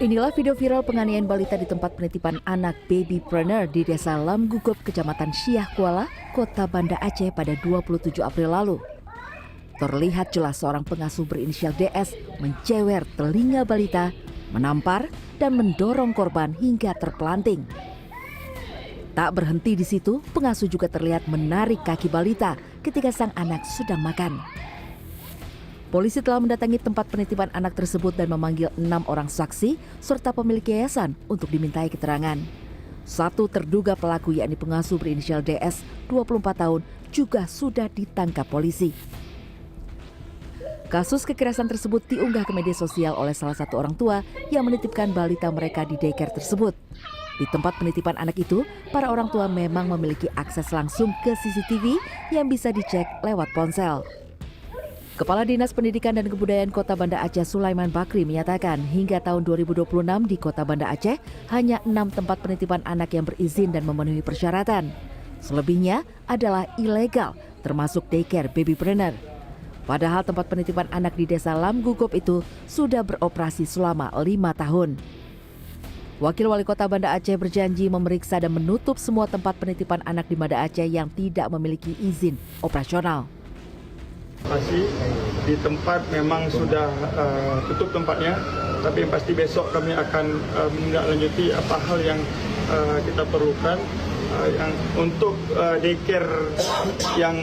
Inilah video viral penganiayaan balita di tempat penitipan anak Babypreneur di Desa Lamgugup, Kecamatan Siah Kuala, Kota Banda Aceh pada 27 April lalu. Terlihat jelas seorang pengasuh berinisial DS mencewer telinga balita, menampar dan mendorong korban hingga terpelanting. Tak berhenti di situ, pengasuh juga terlihat menarik kaki balita ketika sang anak sedang makan. Polisi telah mendatangi tempat penitipan anak tersebut dan memanggil 6 orang saksi serta pemilik yayasan untuk dimintai keterangan. Satu terduga pelaku yakni pengasuh berinisial DS 24 tahun juga sudah ditangkap polisi. Kasus kekerasan tersebut diunggah ke media sosial oleh salah satu orang tua yang menitipkan balita mereka di daycare tersebut. Di tempat penitipan anak itu, para orang tua memang memiliki akses langsung ke CCTV yang bisa dicek lewat ponsel. Kepala Dinas Pendidikan dan Kebudayaan Kota Banda Aceh Sulaiman Bakri menyatakan hingga tahun 2026 di Kota Banda Aceh hanya 6 tempat penitipan anak yang berizin dan memenuhi persyaratan. Selebihnya adalah ilegal, termasuk daycare Babypreneur. Padahal tempat penitipan anak di Desa Lamgugup itu sudah beroperasi selama 5 tahun. Wakil Wali Kota Banda Aceh berjanji memeriksa dan menutup semua tempat penitipan anak di Banda Aceh yang tidak memiliki izin operasional. Pasti di tempat memang sudah tutup tempatnya, tapi yang pasti besok kami akan menindaklanjuti apa hal yang kita perlukan yang untuk daycare yang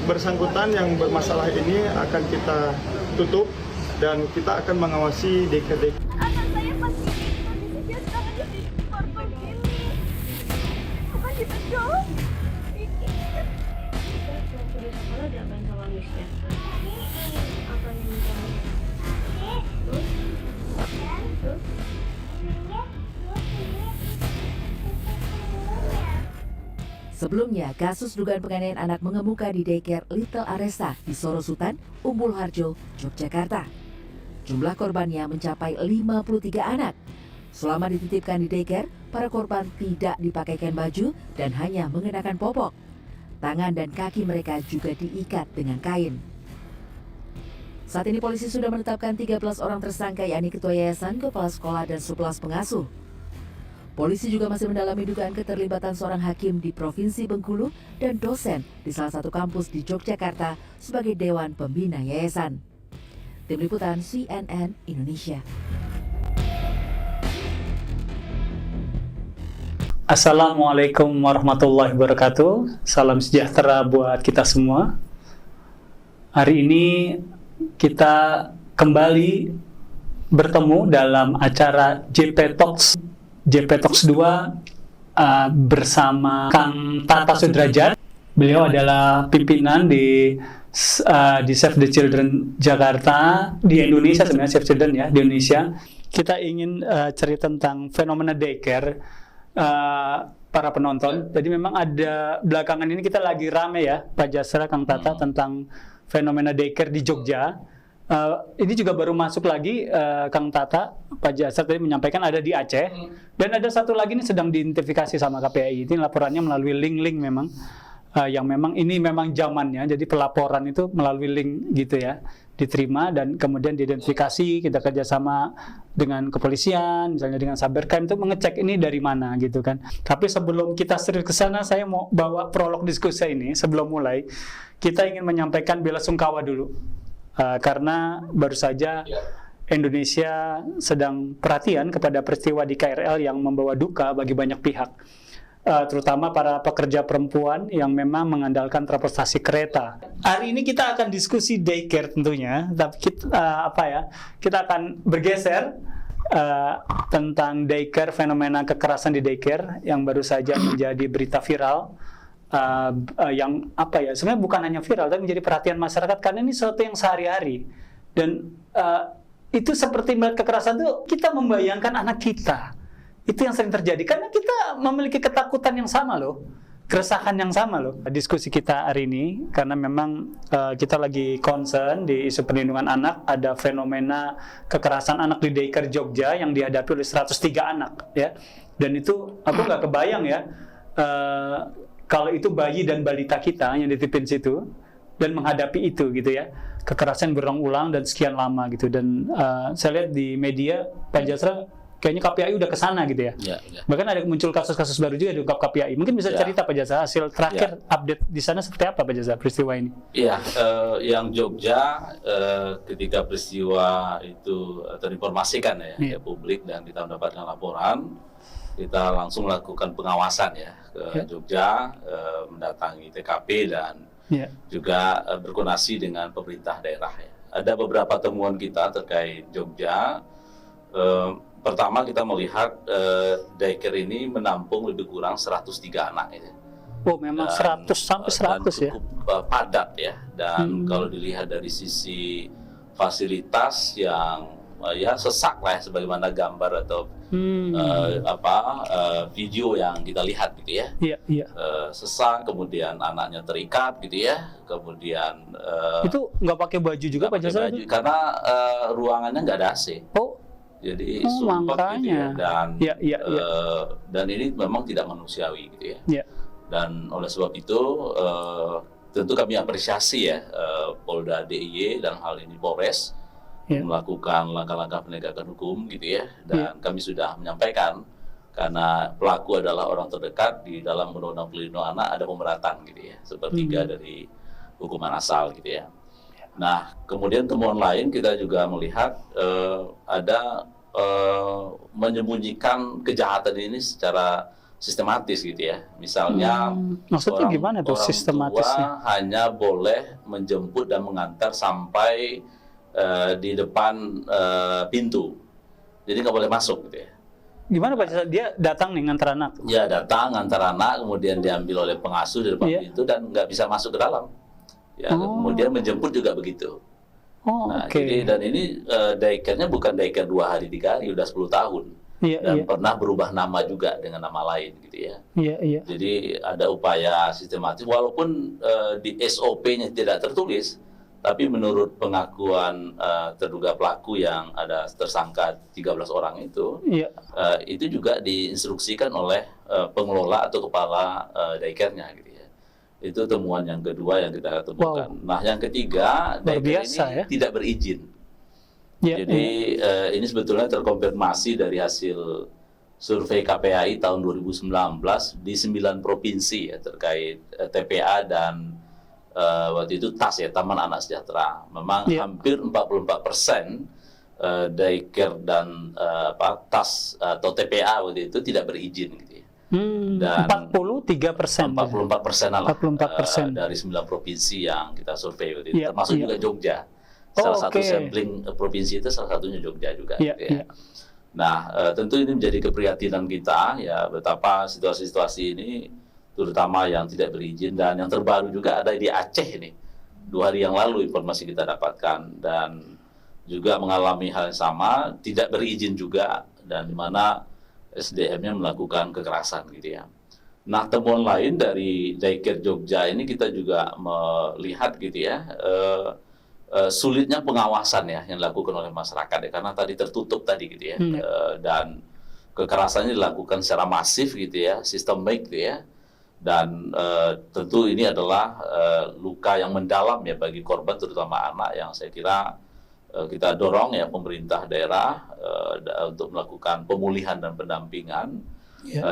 bersangkutan yang bermasalah ini akan kita tutup dan kita akan mengawasi daycare. Anak saya pasti kondisinya sekarang jadi korban ini. Bukan gitu dong. Sebelumnya, kasus dugaan penganiayaan anak mengemuka di daycare Little Aresa di Sorosutan, Umbul Harjo, Yogyakarta. Jumlah korbannya mencapai 53 anak. Selama dititipkan di daycare, para korban tidak dipakaikan baju dan hanya mengenakan popok. Tangan dan kaki mereka juga diikat dengan kain. Saat ini polisi sudah menetapkan 13 orang tersangka yakni ketua yayasan, kepala sekolah, dan 11 pengasuh. Polisi juga masih mendalami dugaan keterlibatan seorang hakim di Provinsi Bengkulu dan dosen di salah satu kampus di Yogyakarta sebagai Dewan Pembina Yayasan. Tim Liputan CNN Indonesia. Assalamualaikum warahmatullahi wabarakatuh. Salam sejahtera buat kita semua. Hari ini kita kembali bertemu dalam acara JP Talks 2 bersama Kang Tata Sudrajat. Beliau adalah pimpinan di Save the Children Jakarta, di Indonesia sebenarnya, Save Children ya, di Indonesia. Kita ingin cerita tentang fenomena daycare para penonton. Jadi memang ada belakangan ini kita lagi rame ya, Pak Jasra, Kang Tata, tentang fenomena daycare di Jogja. Ini juga baru masuk lagi, Kang Tata, Pak Jasra tadi menyampaikan ada di Aceh, dan ada satu lagi ini sedang diidentifikasi sama KPI. Ini laporannya melalui link-link memang, yang memang ini memang zamannya, jadi pelaporan itu melalui link gitu ya, diterima dan kemudian diidentifikasi, kita kerjasama dengan kepolisian, misalnya dengan Cybercrime, itu mengecek ini dari mana gitu kan. Tapi sebelum kita serius ke sana, saya mau bawa prolog diskusi ini. Sebelum mulai, kita ingin menyampaikan bela sungkawa dulu. Karena baru saja Indonesia sedang perhatian kepada peristiwa di KRL yang membawa duka bagi banyak pihak, terutama para pekerja perempuan yang memang mengandalkan transportasi kereta. Hari ini kita akan diskusi daycare tentunya, tapi kita akan bergeser tentang daycare, fenomena kekerasan di daycare yang baru saja menjadi berita viral. Yang sebenarnya bukan hanya viral tapi menjadi perhatian masyarakat karena ini sesuatu yang sehari-hari dan itu seperti kekerasan itu kita membayangkan anak kita, itu yang sering terjadi karena kita memiliki ketakutan yang sama loh, keresahan yang sama loh. Diskusi kita hari ini karena memang kita lagi concern di isu perlindungan anak, ada fenomena kekerasan anak di daycare Jogja yang dihadapi oleh 103 anak ya, dan itu aku nggak kebayang ya, kalau itu bayi dan balita kita yang dititipin situ, dan menghadapi itu gitu ya, kekerasan berulang-ulang dan sekian lama gitu. Dan saya lihat di media Pak Jasra kayaknya KPAI udah kesana gitu ya. Bahkan ada muncul kasus-kasus baru juga di KPAI. Mungkin bisa cerita Pak Jasra hasil terakhir update di sana seperti apa Pak Jasra peristiwa ini? Iya, yang Jogja ketika peristiwa itu terinformasikan ya ke publik dan kita mendapatkan laporan, kita langsung melakukan pengawasan ya ke Jogja, mendatangi TKP dan juga berkoordinasi dengan pemerintah daerah ya. Ada beberapa temuan kita terkait Jogja. Pertama kita melihat daycare ini menampung lebih kurang 103 anak ya. Oh, memang 100 sampai 100 ya. Cukup padat ya. Dan kalau dilihat dari sisi fasilitas yang ya sesak lah ya, sebagaimana gambar atau video yang kita lihat gitu ya. Sesak, kemudian anaknya terikat gitu ya. Kemudian itu nggak pakai baju juga Pak Jasra? Karena ruangannya nggak ada AC. Jadi sumpah gitu ya, dan ini memang tidak manusiawi gitu ya. Dan oleh sebab itu tentu kami apresiasi ya Polda DIY dan hal ini Polres melakukan langkah-langkah penegakan hukum gitu ya. Dan kami sudah menyampaikan karena pelaku adalah orang terdekat di dalam Undang-Undang Perlindungan Anak ada pemberatan gitu ya, sepertiga dari hukuman asal gitu ya. Nah, kemudian temuan lain kita juga melihat ada menyembunyikan kejahatan ini secara sistematis gitu ya. Misalnya, maksudnya gimana tuh sistematisnya? Tua hanya boleh menjemput dan mengantar sampai di depan pintu, jadi nggak boleh masuk gitu ya. Gimana Pak? Dia datang nih ngantar anak? Ya datang ngantar anak, kemudian diambil oleh pengasuh di depan pintu dan nggak bisa masuk ke dalam. Ya, kemudian menjemput juga begitu. Jadi dan ini daycare-nya bukan daycare 2 hari 3 hari, udah 10 tahun. Dan pernah berubah nama juga dengan nama lain gitu ya. Jadi ada upaya sistematis walaupun di SOP-nya tidak tertulis, tapi menurut pengakuan terduga pelaku yang ada tersangka 13 orang itu juga diinstruksikan oleh pengelola atau kepala daycare-nya gitu ya. Itu temuan yang kedua yang kita temukan. Nah, yang ketiga, daycare ini tidak berizin. Jadi ini sebetulnya terkonfirmasi dari hasil survei KPAI tahun 2019 di 9 provinsi ya, terkait TPA dan waktu itu TAS ya, Taman Anak Sejahtera. Memang hampir 44% daycare dan TAS atau TPA waktu itu tidak berizin gitu ya. Dan 43%. 44% dari 9 provinsi yang kita survei waktu itu, termasuk juga Jogja. Salah satu sampling provinsi itu salah satunya Jogja juga. Nah, tentu ini menjadi keprihatinan kita ya, betapa situasi-situasi ini terutama yang tidak berizin, dan yang terbaru juga ada di Aceh ini. 2 hari yang lalu informasi kita dapatkan, dan juga mengalami hal yang sama, tidak berizin juga, dan di mana SDM-nya melakukan kekerasan gitu ya. Nah, temuan lain dari daycare Jogja ini kita juga melihat gitu ya, sulitnya pengawasan ya yang dilakukan oleh masyarakat ya, karena tadi tertutup tadi gitu ya, dan kekerasannya dilakukan secara masif gitu ya, sistemik gitu ya, dan tentu ini adalah luka yang mendalam ya bagi korban terutama anak, yang saya kira kita dorong ya pemerintah daerah untuk melakukan pemulihan dan pendampingan,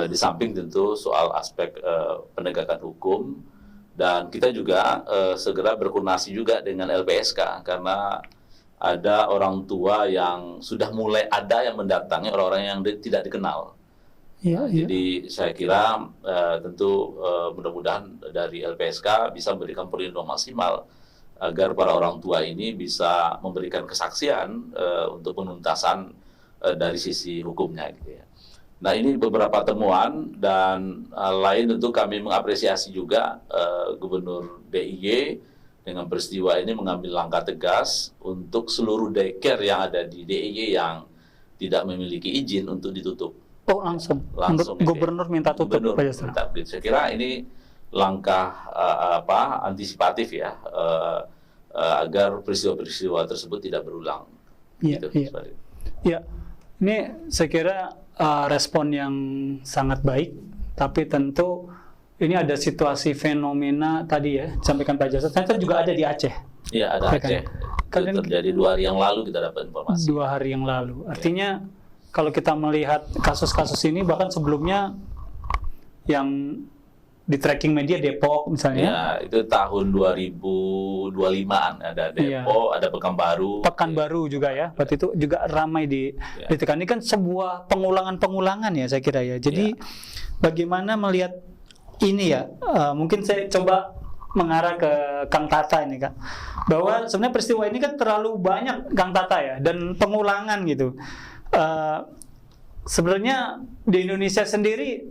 di samping tentu soal aspek penegakan hukum. Dan kita juga segera berkoordinasi juga dengan LPSK, karena ada orang tua yang sudah mulai ada yang mendatangi orang-orang yang tidak dikenal. Jadi saya kira tentu mudah-mudahan dari LPSK bisa memberikan perlindungan maksimal agar para orang tua ini bisa memberikan kesaksian untuk penuntasan dari sisi hukumnya gitu ya. Nah, ini beberapa temuan, dan lain tentu kami mengapresiasi juga Gubernur DIY dengan peristiwa ini mengambil langkah tegas untuk seluruh daycare yang ada di DIY yang tidak memiliki izin untuk ditutup. Langsung Gubernur minta tutup. Saya kira ini langkah antisipatif ya, agar peristiwa-peristiwa tersebut tidak berulang. Ini saya kira respon yang sangat baik, tapi tentu ini ada situasi fenomena tadi ya, sampaikan Pak Jasa, ternyata juga ada di Aceh. Iya, ada Aceh. Itu terjadi 2 hari yang lalu kita dapat informasi. 2 hari yang lalu. Artinya kalau kita melihat kasus-kasus ini, bahkan sebelumnya yang di tracking media Depok misalnya. Ya, itu tahun 2025-an ada Depok, ada Pekanbaru. Pekanbaru juga ya. Waktu itu juga ramai ditekan. Ini kan sebuah pengulangan ya saya kira ya. Jadi bagaimana melihat ini ya? Mungkin saya coba mengarah ke Kang Tata ini Kak. Bahwa sebenarnya peristiwa ini kan terlalu banyak Kang Tata ya, dan pengulangan gitu. Sebenarnya di Indonesia sendiri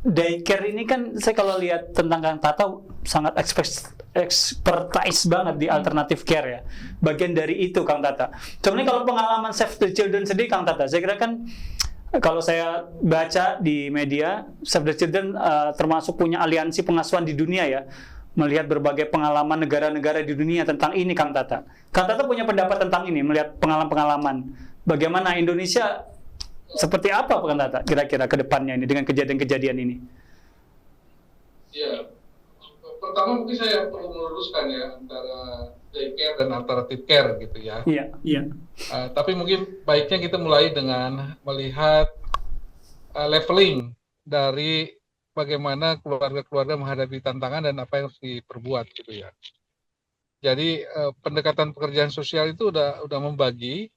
daycare ini kan saya kalau lihat tentang Kang Tata sangat expertise banget di alternative care ya. Bagian dari itu Kang Tata. Sebenarnya kalau pengalaman Save the Children sendiri Kang Tata, saya kira kan kalau saya baca di media, Save the Children termasuk punya aliansi pengasuhan di dunia ya. Melihat berbagai pengalaman negara-negara di dunia tentang ini Kang Tata. Kang Tata punya pendapat tentang ini, melihat pengalaman-pengalaman. Bagaimana Indonesia seperti apa Kang Tata kira-kira ke depannya ini dengan kejadian-kejadian ini? Ya, pertama mungkin saya perlu meluruskan ya antara daycare dan alternative care gitu ya. Iya, iya. Tapi mungkin baiknya kita mulai dengan melihat leveling dari bagaimana keluarga-keluarga menghadapi tantangan dan apa yang harus diperbuat gitu ya. Jadi pendekatan pekerjaan sosial itu udah membagi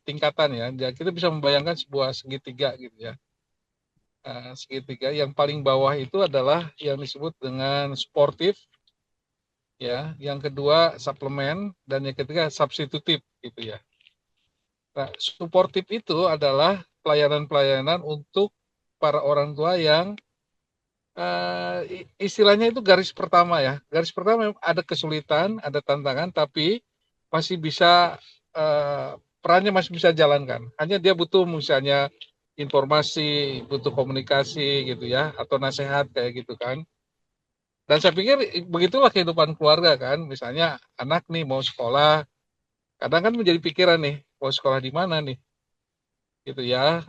tingkatan ya. Jadi kita bisa membayangkan sebuah segitiga gitu ya. Segitiga yang paling bawah itu adalah yang disebut dengan sportif, ya. Yang kedua suplemen, dan yang ketiga substitutif gitu ya. Nah, suportif itu adalah pelayanan-pelayanan untuk para orang tua yang istilahnya itu garis pertama ya. Garis pertama ada kesulitan, ada tantangan, tapi masih bisa perannya masih bisa jalankan. Hanya dia butuh misalnya informasi, butuh komunikasi gitu ya, atau nasihat kayak gitu kan. Dan saya pikir begitulah kehidupan keluarga kan. Misalnya anak nih mau sekolah, kadang kan menjadi pikiran nih, mau sekolah di mana nih, gitu ya.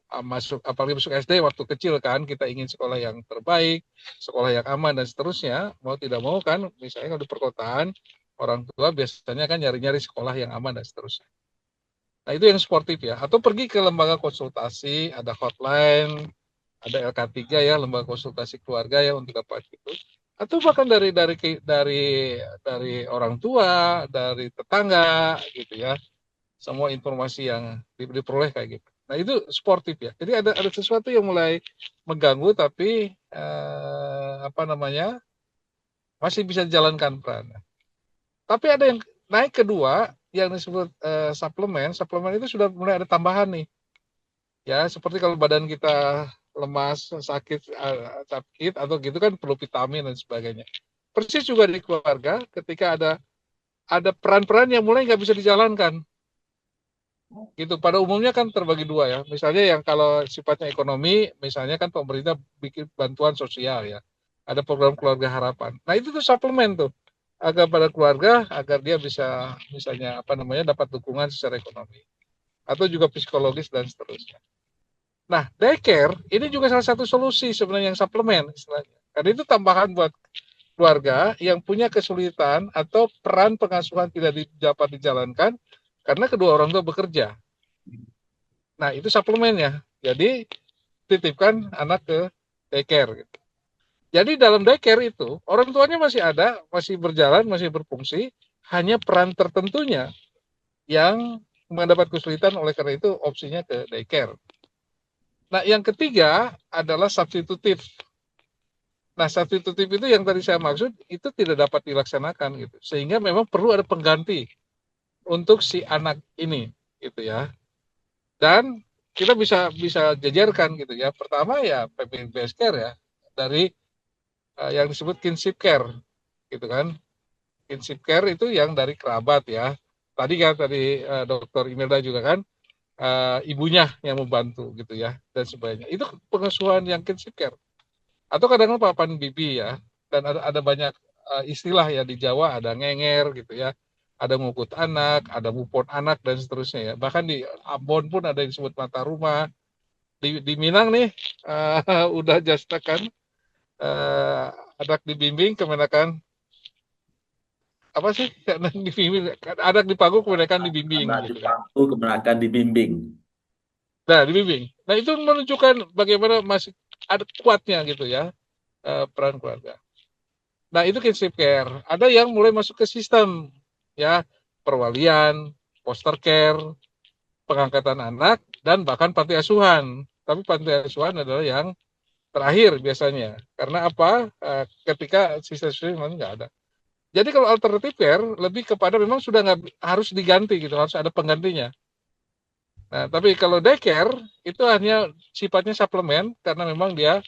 Apalagi masuk SD waktu kecil kan, kita ingin sekolah yang terbaik, sekolah yang aman dan seterusnya. Mau tidak mau kan, misalnya kalau di perkotaan, orang tua biasanya kan nyari-nyari sekolah yang aman dan seterusnya. Nah itu yang sportif ya. Atau pergi ke lembaga konsultasi, ada hotline, ada LK3 ya, lembaga konsultasi keluarga ya untuk dapat itu. Atau bahkan dari orang tua, dari tetangga gitu ya. Semua informasi yang diperoleh kayak gitu. Nah itu sportif ya. Jadi ada sesuatu yang mulai mengganggu tapi masih bisa dijalankan peran. Tapi ada yang naik kedua yang disebut suplemen itu sudah mulai ada tambahan nih. Ya, seperti kalau badan kita lemas, sakit atau gitu kan perlu vitamin dan sebagainya. Persis juga di keluarga ketika ada peran-peran yang mulai nggak bisa dijalankan. Gitu. Pada umumnya kan terbagi dua ya. Misalnya yang kalau sifatnya ekonomi, misalnya kan pemerintah bikin bantuan sosial ya. Ada program keluarga harapan. Nah, itu tuh suplemen tuh. Agar pada keluarga agar dia bisa misalnya dapat dukungan secara ekonomi atau juga psikologis dan seterusnya. Nah, daycare ini juga salah satu solusi sebenarnya yang suplemen istilahnya. Karena itu tambahan buat keluarga yang punya kesulitan atau peran pengasuhan tidak dapat dijalankan karena kedua orang tua bekerja. Nah, itu suplemennya. Jadi titipkan anak ke daycare gitu. Jadi dalam daycare itu, orang tuanya masih ada, masih berjalan, masih berfungsi, hanya peran tertentunya yang mendapat kesulitan, oleh karena itu opsinya ke daycare. Nah, yang ketiga adalah substitutif. Nah, substitutif itu yang tadi saya maksud, itu tidak dapat dilaksanakan gitu. Sehingga memang perlu ada pengganti untuk si anak ini gitu ya. Dan kita bisa jajarkan gitu ya. Pertama ya PPBS Care ya, dari yang disebut kinship care gitu kan. Kinship care itu yang dari kerabat ya. Tadi Dr. Imelda juga kan ibunya yang membantu gitu ya dan sebagainya. Itu pengasuhan yang kinship care. Atau kadang-kadang papan bibi ya. Dan ada banyak istilah ya di Jawa, ada ngenger gitu ya. Ada ngukut anak, ada mupon anak dan seterusnya ya. Bahkan di Ambon pun ada yang disebut mata rumah. Di Minang nih udah jasta kan anak dibimbing kemenakan apa sih? Anak dibimbing, anak dipagu kemenakan dibimbing. Anak Gitu kan. dipaku kemenakan dibimbing. Nah, dibimbing. Nah, itu menunjukkan bagaimana masih ada kuatnya gitu ya peran keluarga. Nah, itu kinship care. Ada yang mulai masuk ke sistem ya, perwalian, foster care, pengangkatan anak, dan bahkan panti asuhan. Tapi panti asuhan adalah yang terakhir biasanya. Karena apa? Ketika sistem memang nggak ada. Jadi kalau alternatif care lebih kepada memang sudah nggak harus diganti gitu, harus ada penggantinya. Nah, tapi kalau daycare itu hanya sifatnya suplemen karena memang dia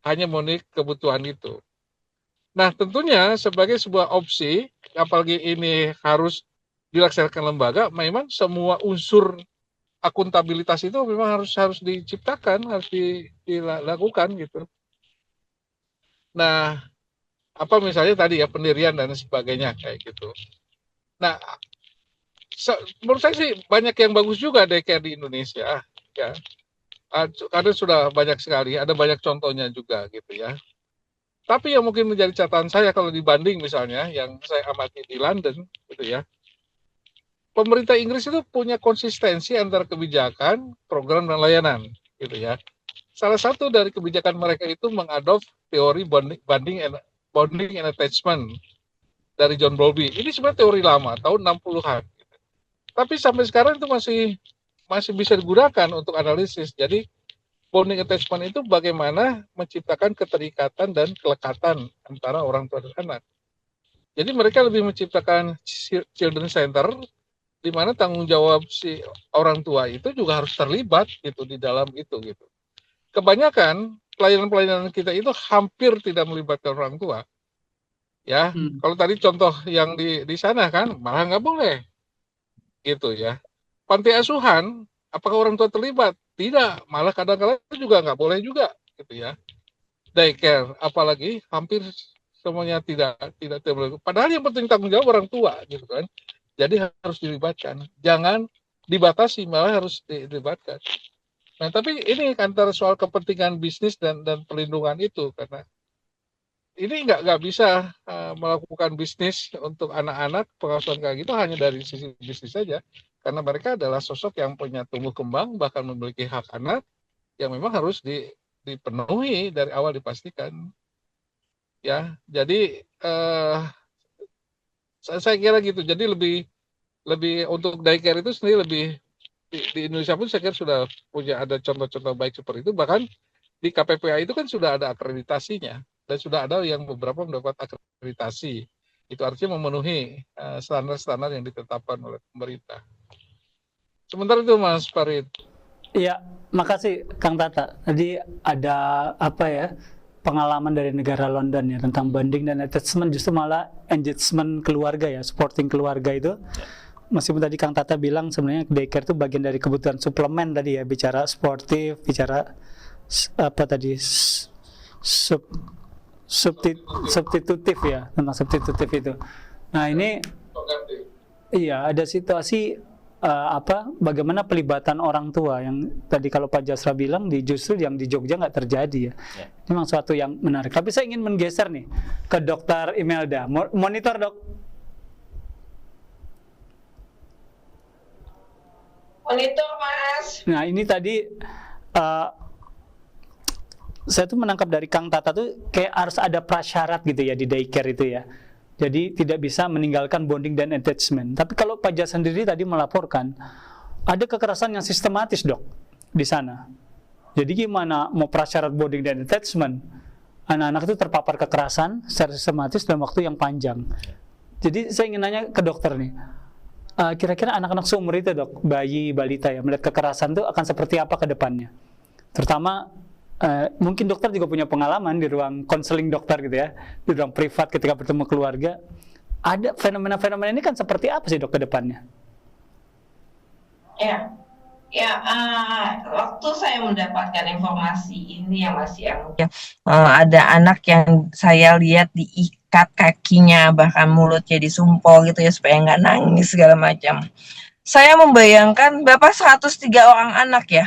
hanya memenuhi kebutuhan itu. Nah, tentunya sebagai sebuah opsi, apalagi ini harus dilaksanakan lembaga, memang semua unsur akuntabilitas itu memang harus diciptakan, harus dilakukan gitu. Nah, apa misalnya tadi ya pendirian dan sebagainya kayak gitu. Nah, menurut saya sih banyak yang bagus juga daycare di Indonesia ya. Karena sudah banyak sekali, ada banyak contohnya juga gitu ya. Tapi yang mungkin menjadi catatan saya kalau dibanding misalnya yang saya amati di London gitu ya. Pemerintah Inggris itu punya konsistensi antara kebijakan, program dan layanan gitu ya. Salah satu dari kebijakan mereka itu mengadop teori bonding and attachment dari John Bowlby. Ini sebenarnya teori lama tahun 60-an. Tapi sampai sekarang itu masih bisa digunakan untuk analisis. Jadi bonding attachment itu bagaimana menciptakan keterikatan dan kelekatan antara orang tua dan anak. Jadi mereka lebih menciptakan children center di mana tanggung jawab si orang tua itu juga harus terlibat gitu di dalam itu gitu. Kebanyakan pelayanan-pelayanan kita itu hampir tidak melibatkan orang tua. Ya, kalau tadi contoh yang di sana kan malah nggak boleh. Gitu ya. Panti asuhan, apakah orang tua terlibat? Tidak, malah kadang-kadang juga nggak boleh juga, gitu ya. Daycare, apalagi hampir semuanya tidak boleh. Padahal yang penting tanggung jawab orang tua, gitu kan. Jadi harus dilibatkan. Jangan dibatasi, malah harus dilibatkan. Nah, tapi ini antara soal kepentingan bisnis dan perlindungan itu, karena ini nggak bisa melakukan bisnis untuk anak-anak pengawasan kayak gitu hanya dari sisi bisnis saja, karena mereka adalah sosok yang punya tumbuh kembang bahkan memiliki hak anak yang memang harus dipenuhi dari awal dipastikan ya. Jadi saya kira gitu. Jadi lebih untuk daycare itu sendiri lebih di Indonesia pun saya kira sudah punya ada contoh-contoh baik seperti itu, bahkan di KPPA itu kan sudah ada akreditasinya. Dan sudah ada yang beberapa mendapat akreditasi. Itu artinya memenuhi standar-standar yang ditetapkan oleh pemerintah. Sementara itu Mas Farid. Iya, makasih Kang Tata. Tadi ada apa ya, pengalaman dari negara London ya tentang bonding dan attachment, justru malah engagement keluarga ya, supporting keluarga itu. Meskipun tadi Kang Tata bilang sebenarnya daycare itu bagian dari kebutuhan suplemen tadi ya, bicara sportif, bicara apa tadi, substitutif ya, tentang substitutif itu. Nah ini iya ada situasi bagaimana pelibatan orang tua yang tadi kalau Pak Jasra bilang justru yang di Jogja nggak terjadi ya. Ini memang suatu yang menarik. Tapi saya ingin menggeser nih ke Dokter Imelda. Monitor dok. Monitor Mas. Nah ini tadi saya tuh menangkap dari Kang Tata tuh kayak harus ada prasyarat gitu ya di daycare itu ya. Jadi tidak bisa meninggalkan bonding dan attachment. Tapi kalau Pak Jas sendiri tadi melaporkan ada kekerasan yang sistematis dok di sana. Jadi gimana mau prasyarat bonding dan attachment? Anak-anak itu terpapar kekerasan secara sistematis dalam waktu yang panjang. Jadi saya ingin nanya ke dokter nih. Kira-kira anak-anak seumur itu dok, bayi, balita ya, melihat kekerasan itu akan seperti apa ke depannya? Terutama mungkin dokter juga punya pengalaman di ruang konseling dokter gitu ya, di ruang privat ketika bertemu keluarga. Ada fenomena-fenomena ini kan seperti apa sih dok ke depannya? Waktu saya mendapatkan informasi ini yang ada anak yang saya lihat diikat kakinya, bahkan mulutnya disumpol gitu ya supaya nggak nangis segala macam. Saya membayangkan Bapak 103 orang anak ya,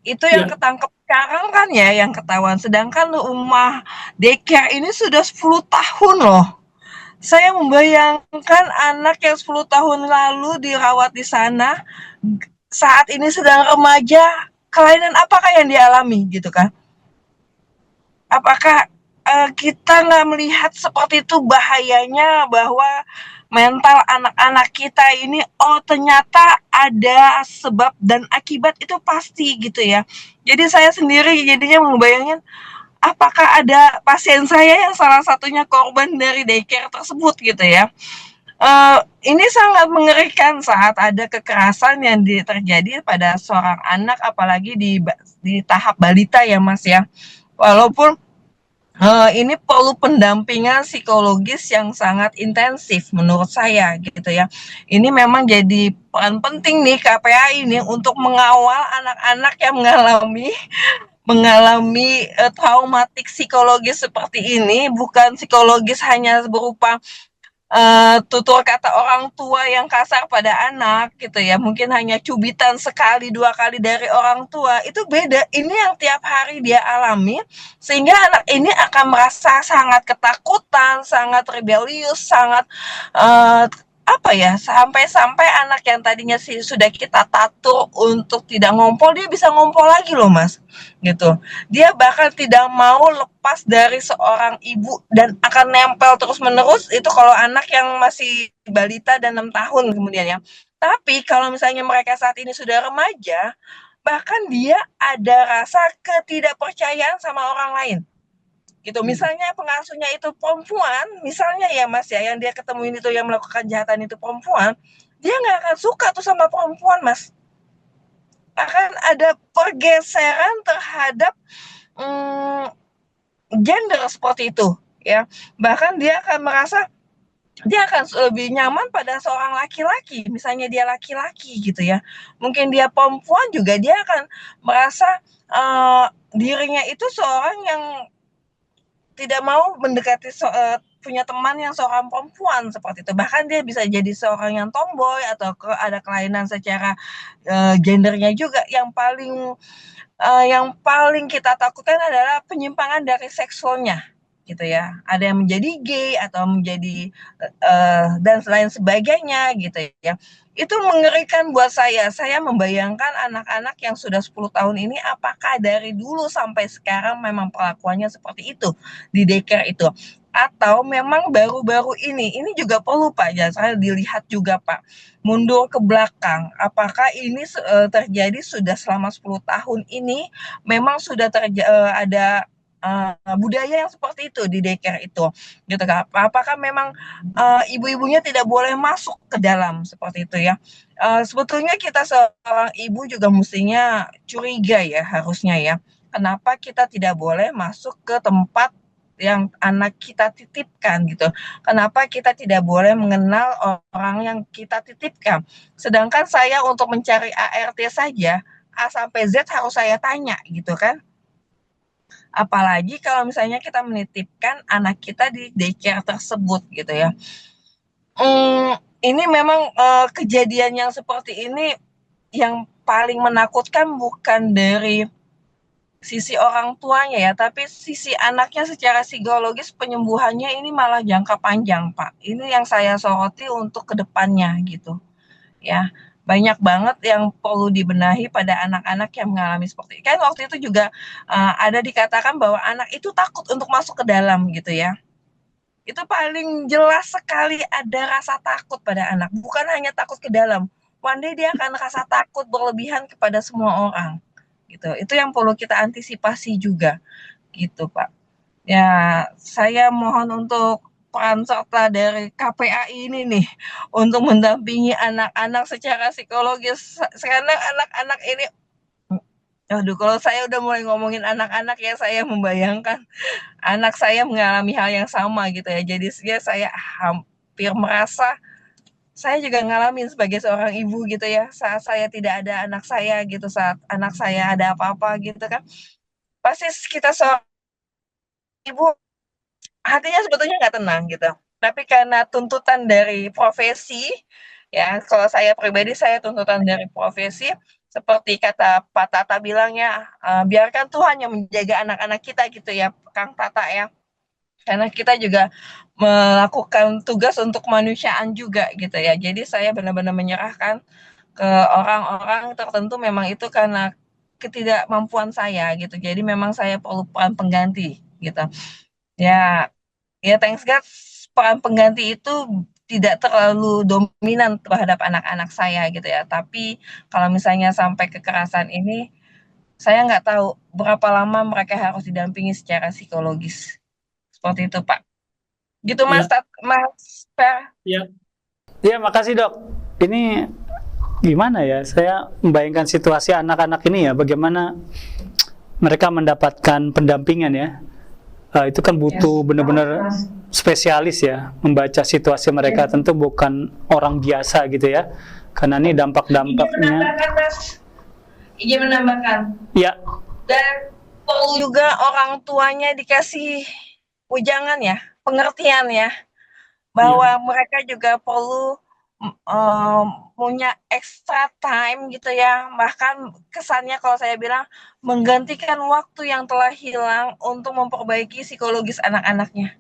Itu yang Ya, ketangkep sekarang kan ya, yang ketahuan. Sedangkan rumah daycare ini sudah 10 tahun loh. Saya membayangkan anak yang 10 tahun lalu dirawat di sana, saat ini sedang remaja, kelainan apakah yang dialami gitu kan? Apakah kita nggak melihat seperti itu bahayanya bahwa mental anak-anak kita ini, oh ternyata ada sebab dan akibat itu pasti gitu ya. Jadi saya sendiri jadinya membayangin apakah ada pasien saya yang salah satunya korban dari daycare tersebut gitu ya. Ini sangat mengerikan saat ada kekerasan yang terjadi pada seorang anak, apalagi di tahap balita ya Mas ya. Walaupun ini perlu pendampingan psikologis yang sangat intensif menurut saya gitu ya. Ini memang jadi peran penting nih KPA ini untuk mengawal anak-anak yang mengalami traumatik psikologis seperti ini, bukan psikologis hanya berupa tutur kata orang tua yang kasar pada anak gitu ya, mungkin hanya cubitan sekali dua kali dari orang tua, itu beda. Ini yang tiap hari dia alami, sehingga anak ini akan merasa sangat ketakutan, sangat rebelius, sangat uh, apa ya, sampai-sampai anak yang tadinya sih sudah kita tatur untuk tidak ngompol, dia bisa ngompol lagi loh Mas, gitu. Dia bahkan tidak mau lepas dari seorang ibu dan akan nempel terus-menerus, itu kalau anak yang masih balita dan 6 tahun kemudian ya. Tapi kalau misalnya mereka saat ini sudah remaja, bahkan dia ada rasa ketidakpercayaan sama orang lain. Gitu. Misalnya pengasuhnya itu perempuan, misalnya ya Mas ya, yang dia ketemuin itu yang melakukan kejahatan itu perempuan, dia nggak akan suka tuh sama perempuan Mas. Akan ada pergeseran terhadap gender seperti itu ya. Bahkan dia akan merasa dia akan lebih nyaman pada seorang laki-laki, misalnya dia laki-laki gitu ya. Mungkin dia perempuan juga dia akan merasa dirinya itu seorang yang tidak mau mendekati punya teman yang seorang perempuan seperti itu. Bahkan dia bisa jadi seorang yang tomboy atau ada kelainan secara gendernya juga. Yang paling kita takutkan adalah penyimpangan dari seksualnya gitu ya. Ada yang menjadi gay atau menjadi dan lain sebagainya gitu ya. Itu mengerikan buat saya. Saya membayangkan anak-anak yang sudah 10 tahun ini apakah dari dulu sampai sekarang memang perlakuannya seperti itu di daycare itu, atau memang baru-baru ini juga perlu Pak ya, saya dilihat juga Pak, mundur ke belakang, apakah ini terjadi sudah selama 10 tahun ini memang sudah ada budaya yang seperti itu di daycare itu gitu kan. Apakah memang ibu-ibunya tidak boleh masuk ke dalam seperti itu ya. Sebetulnya kita seorang ibu juga mestinya curiga ya harusnya ya. Kenapa kita tidak boleh masuk ke tempat yang anak kita titipkan gitu. Kenapa kita tidak boleh mengenal orang yang kita titipkan. Sedangkan saya untuk mencari ART saja, A sampai Z harus saya tanya gitu kan. Apalagi kalau misalnya kita menitipkan anak kita di daycare tersebut gitu ya. Ini memang kejadian yang seperti ini yang paling menakutkan bukan dari sisi orang tuanya ya, tapi sisi anaknya secara psikologis penyembuhannya ini malah jangka panjang, Pak. Ini yang saya soroti untuk kedepannya gitu, ya. Banyak banget yang perlu dibenahi pada anak-anak yang mengalami seperti ini. Kan waktu itu juga ada dikatakan bahwa anak itu takut untuk masuk ke dalam gitu ya. Itu paling jelas sekali ada rasa takut pada anak, bukan hanya takut ke dalam. One day dia akan rasa takut berlebihan kepada semua orang gitu. Itu yang perlu kita antisipasi juga gitu Pak. Ya saya mohon untuk peran serta dari KPA ini nih untuk mendampingi anak-anak secara psikologis. Sekarang anak-anak ini, aduh kalau saya udah mulai ngomongin anak-anak ya saya membayangkan anak saya mengalami hal yang sama gitu ya. Jadi saya hampir merasa saya juga ngalamin sebagai seorang ibu gitu ya, saat saya tidak ada anak saya gitu, saat anak saya ada apa-apa gitu kan, pasti kita seorang ibu hatinya sebetulnya nggak tenang gitu. Tapi karena tuntutan dari profesi, ya kalau saya pribadi saya tuntutan dari profesi, seperti kata Pak Tata bilangnya, biarkan Tuhan yang menjaga anak-anak kita gitu ya, Kang Tata ya. Karena kita juga melakukan tugas untuk kemanusiaan juga gitu ya. Jadi saya benar-benar menyerahkan ke orang-orang tertentu memang itu karena ketidakmampuan saya gitu. Jadi memang saya perlu peran pengganti gitu. Ya, ya thanks God peran pengganti itu tidak terlalu dominan terhadap anak-anak saya gitu ya. Tapi kalau misalnya sampai kekerasan ini, saya nggak tahu berapa lama mereka harus didampingi secara psikologis. Seperti itu, Pak. Gitu, Mas, Iya. Mas Per. Iya. Iya, makasih Dok. Ini gimana ya? Saya membayangkan situasi anak-anak ini ya, bagaimana mereka mendapatkan pendampingan ya. Itu kan butuh benar-benar spesialis ya, membaca situasi mereka. Tentu bukan orang biasa gitu ya, karena ini dampak-dampaknya. Izin menambahkan. Ya. Dan perlu juga orang tuanya dikasih ujangan ya, pengertian ya, bahwa mereka juga perlu punya extra time gitu ya, bahkan kesannya kalau saya bilang menggantikan waktu yang telah hilang untuk memperbaiki psikologis anak-anaknya.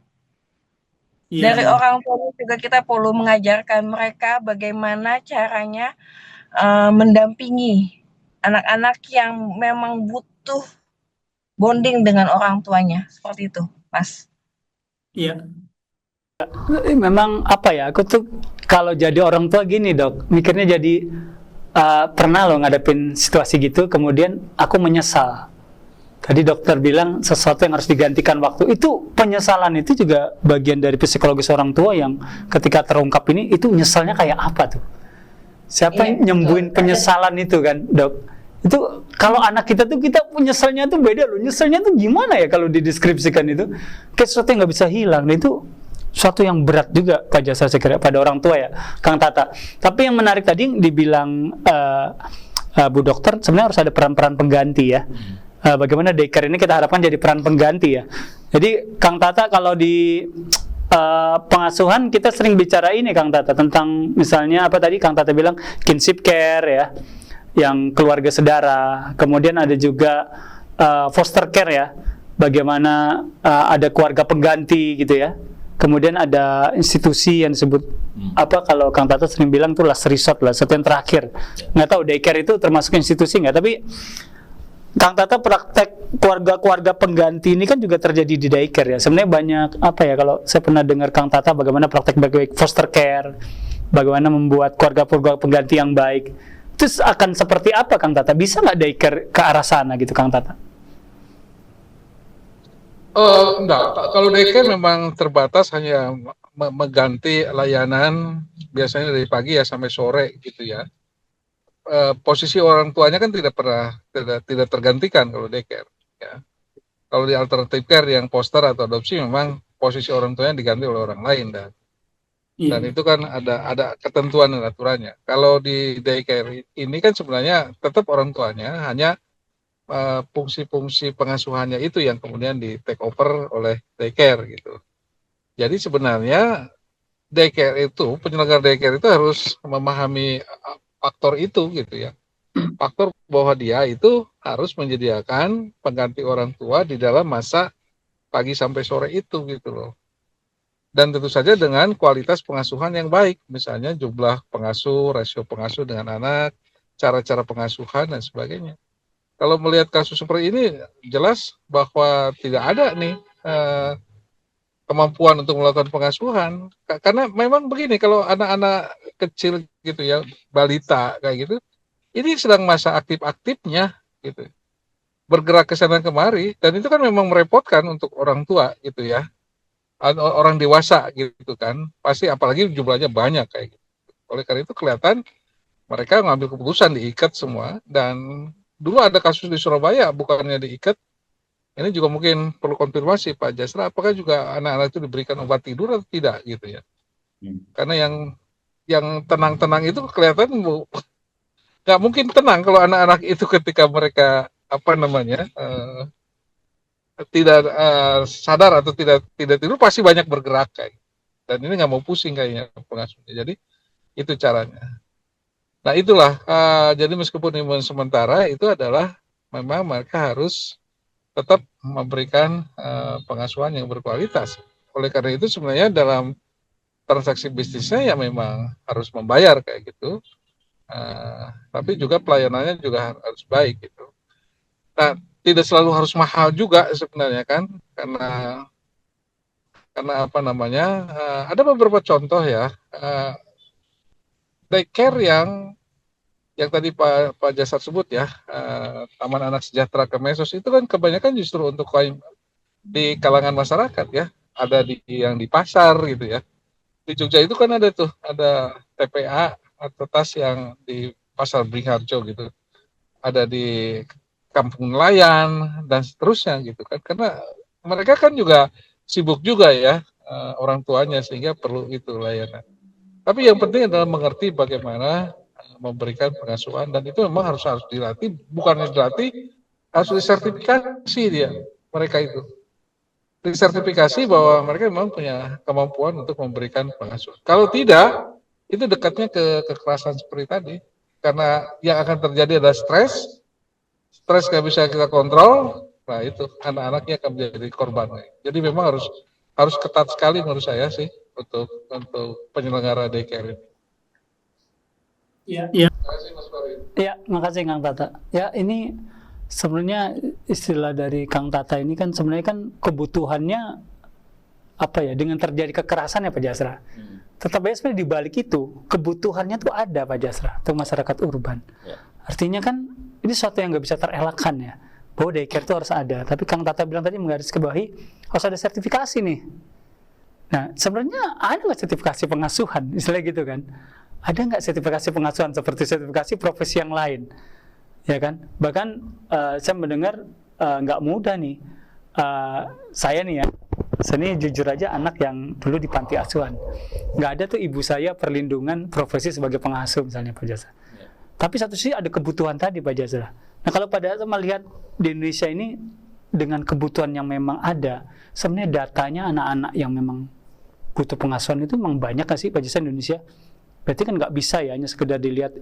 Dari orang tua juga kita perlu mengajarkan mereka bagaimana caranya mendampingi anak-anak yang memang butuh bonding dengan orang tuanya, seperti itu, Mas. Iya. Memang apa ya, aku tuh kalau jadi orang tua gini Dok, mikirnya jadi pernah loh ngadepin situasi gitu, kemudian aku menyesal. Tadi dokter bilang sesuatu yang harus digantikan waktu, itu penyesalan itu juga bagian dari psikologis orang tua yang ketika terungkap ini, itu nyesalnya kayak apa tuh? Siapa yang nyembuhin penyesalan itu kan Dok? Itu kalau anak kita tuh, kita penyesalnya tuh beda loh, nyesalnya tuh gimana ya kalau dideskripsikan itu? Kayak sesuatu yang nggak bisa hilang, nah itu suatu yang berat juga Pak Jasa saya kira pada orang tua ya, Kang Tata. Tapi yang menarik tadi dibilang Bu Dokter, sebenarnya harus ada peran-peran pengganti ya. Bagaimana daycare ini kita harapkan jadi peran pengganti ya. Jadi Kang Tata, kalau di pengasuhan kita sering bicara ini Kang Tata, tentang misalnya apa tadi Kang Tata bilang kinship care ya, yang keluarga sedara. Kemudian ada juga foster care ya, bagaimana ada keluarga pengganti gitu ya. Kemudian ada institusi yang disebut apa, kalau Kang Tata sering bilang tuh last resort lah, sesuatu yang terakhir. Nggak tahu daycare itu termasuk institusi nggak, tapi Kang Tata praktek keluarga-keluarga pengganti ini kan juga terjadi di daycare ya. Sebenarnya banyak apa ya, kalau saya pernah dengar Kang Tata bagaimana praktek baik foster care, bagaimana membuat keluarga-keluarga pengganti yang baik. Terus akan seperti apa Kang Tata? Bisa nggak daycare ke arah sana gitu Kang Tata? Enggak, kalau daycare memang terbatas, hanya mengganti layanan biasanya dari pagi ya sampai sore gitu ya. Posisi orang tuanya kan tidak tergantikan kalau daycare ya. Kalau di alternative care yang foster atau adopsi, memang posisi orang tuanya diganti oleh orang lain, dan itu kan ada ketentuan dan aturannya. Kalau di daycare ini kan sebenarnya tetap orang tuanya, hanya fungsi-fungsi pengasuhannya itu yang kemudian di take over oleh daycare gitu. Jadi sebenarnya daycare itu, penyelenggara daycare itu harus memahami faktor itu gitu ya. Faktor bahwa dia itu harus menyediakan pengganti orang tua di dalam masa pagi sampai sore itu gitu loh. Dan tentu saja dengan kualitas pengasuhan yang baik, misalnya jumlah pengasuh, rasio pengasuh dengan anak, cara-cara pengasuhan dan sebagainya. Kalau melihat kasus seperti ini, jelas bahwa tidak ada nih kemampuan untuk melakukan pengasuhan. Karena memang begini, kalau anak-anak kecil gitu ya, balita kayak gitu, ini sedang masa aktif-aktifnya gitu, bergerak ke sana kemari, dan itu kan memang merepotkan untuk orang tua gitu ya, orang dewasa gitu kan, pasti apalagi jumlahnya banyak kayak gitu. Oleh karena itu kelihatan mereka ngambil keputusan diikat semua. Dan dulu ada kasus di Surabaya, bukannya diikat, ini juga mungkin perlu konfirmasi Pak Jasra, apakah juga anak-anak itu diberikan obat tidur atau tidak gitu ya. Karena yang tenang-tenang itu kelihatan nggak mungkin tenang kalau anak-anak itu ketika mereka tidak sadar atau tidak tidur, pasti banyak bergerak kayak. Dan ini nggak mau pusing kayaknya pengasuhnya. Jadi itu caranya. Nah itulah, jadi meskipun imbauan sementara itu adalah memang mereka harus tetap memberikan pengasuhan yang berkualitas. Oleh karena itu sebenarnya dalam transaksi bisnisnya ya memang harus membayar kayak gitu, tapi juga pelayanannya juga harus baik gitu. Nah tidak selalu harus mahal juga sebenarnya kan, karena apa namanya, ada beberapa contoh ya, daycare yang tadi Pak Jasar sebut ya, Taman Anak Sejahtera Kemesos itu kan kebanyakan justru untuk di kalangan masyarakat ya, ada yang di pasar gitu ya. Di Jogja itu kan ada tuh, ada TPA atau tas yang di Pasar Beringharjo gitu, ada di Kampung Nelayan dan seterusnya gitu kan, karena mereka kan juga sibuk juga ya, orang tuanya, sehingga perlu itu layanan. Tapi yang penting adalah mengerti bagaimana memberikan pengasuhan, dan itu memang harus dilatih, bukannya dilatih, harus disertifikasi dia, mereka itu disertifikasi bahwa mereka memang punya kemampuan untuk memberikan pengasuhan. Kalau tidak, itu dekatnya ke kekerasan seperti tadi, karena yang akan terjadi adalah stres nggak bisa kita kontrol. Nah itu anak-anaknya akan menjadi korban. Jadi memang harus ketat sekali menurut saya sih untuk penyelenggara daycare ini. Iya. Terima kasih Mas Farid. Ya, makasih Kang Tata. Ya, ini sebenarnya istilah dari Kang Tata ini kan sebenarnya kan kebutuhannya apa ya, dengan terjadi kekerasan ya Pak Jasra. Tetapi sebenarnya di balik itu kebutuhannya tuh ada Pak Jasra untuk masyarakat urban. Ya. Artinya kan ini sesuatu yang nggak bisa terelakkan ya, bahwa daycare itu harus ada. Tapi Kang Tata bilang tadi menggarisbawahi harus ada sertifikasi nih. Nah, sebenarnya ada nggak sertifikasi pengasuhan, istilah gitu kan? Ada nggak sertifikasi pengasuhan seperti sertifikasi profesi yang lain, ya kan? Bahkan saya mendengar nggak mudah nih. Saya nih ya, saya ini jujur aja anak yang dulu di panti asuhan, nggak ada tuh ibu saya perlindungan profesi sebagai pengasuh misalnya Pak Jasa. Tapi satu sisi ada kebutuhan tadi Pak Jasa. Nah kalau Pak Jasa melihat di Indonesia ini dengan kebutuhan yang memang ada, sebenarnya datanya anak-anak yang memang butuh pengasuhan itu memang banyak nggak sih Pak Jasa di Indonesia? Berarti kan nggak bisa ya hanya sekedar dilihat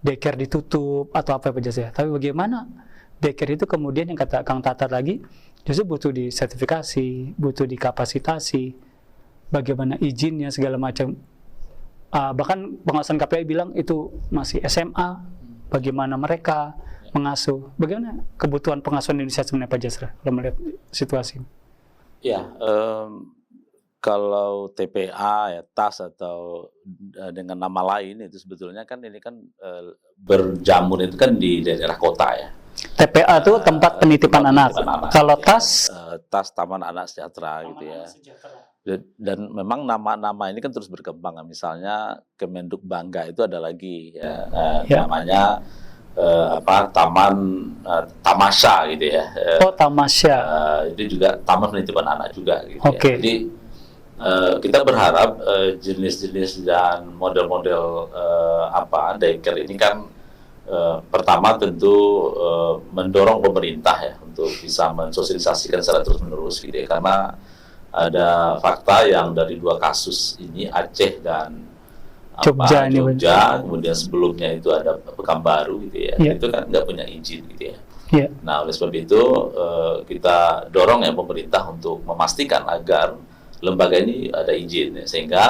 daycare ditutup atau apa Pak Jasa. Tapi bagaimana daycare itu kemudian yang kata Kang Tata lagi justru butuh disertifikasi, butuh dikapasitasi, bagaimana izinnya segala macam. Bahkan pengawasan KPI bilang itu masih SMA, bagaimana mereka mengasuh, bagaimana kebutuhan pengasuhan Indonesia sebenarnya Pak Jasra kalau melihat situasi. Ya, kalau TPA ya TAS atau dengan nama lain itu sebetulnya kan ini kan berjamur itu kan di daerah kota ya. TPA itu tempat penitipan anak. Kalau ya, TAS TAS Taman Anak Sejahtera gitu ya. Dan memang nama-nama ini kan terus berkembang. Misalnya Kemenduk Bangga itu ada lagi ya, namanya Taman Tamasya gitu ya. Tamasya. Itu juga taman penitipan anak juga gitu Okay. ya. Jadi kita berharap jenis-jenis dan model-model daycare ini kan pertama tentu mendorong pemerintah ya untuk bisa mensosialisasikan secara terus-menerus gitu ya, karena ada fakta yang dari 2 kasus ini, Aceh dan Jogja, kemudian sebelumnya itu ada Pekanbaru gitu ya, itu kan nggak punya izin gitu ya. Nah oleh sebab itu kita dorong ya pemerintah untuk memastikan agar lembaga ini ada izin ya, sehingga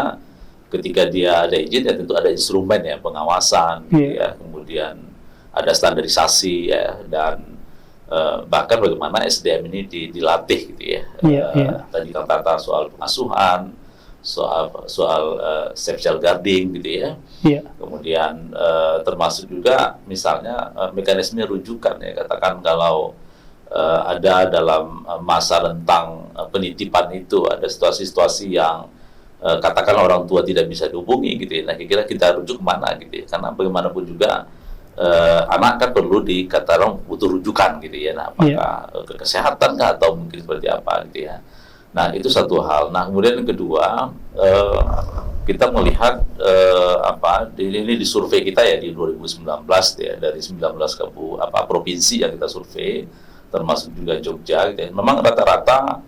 ketika dia ada izin ya tentu ada instrumen ya pengawasan gitu ya, kemudian ada standarisasi ya, dan bahkan bagaimana SDM ini dilatih gitu ya. Tadi Kang Tata soal pengasuhan, soal social guarding gitu ya. Kemudian termasuk juga misalnya mekanisme rujukan ya, katakan kalau ada dalam masa rentang penitipan itu ada situasi-situasi yang katakan orang tua tidak bisa dihubungi gitu ya. Nah kira-kira kita rujuk kemana gitu ya, karena bagaimanapun juga anak kan perlu dikatakan butuh rujukan gitu ya. Nah apakah ke kesehatan kah atau mungkin seperti apa gitu ya. Nah itu satu hal. Nah kemudian yang kedua, kita melihat ini di survei kita ya di 2019 ya, dari 19 provinsi yang kita survei termasuk juga Jogja gitu ya. Memang rata-rata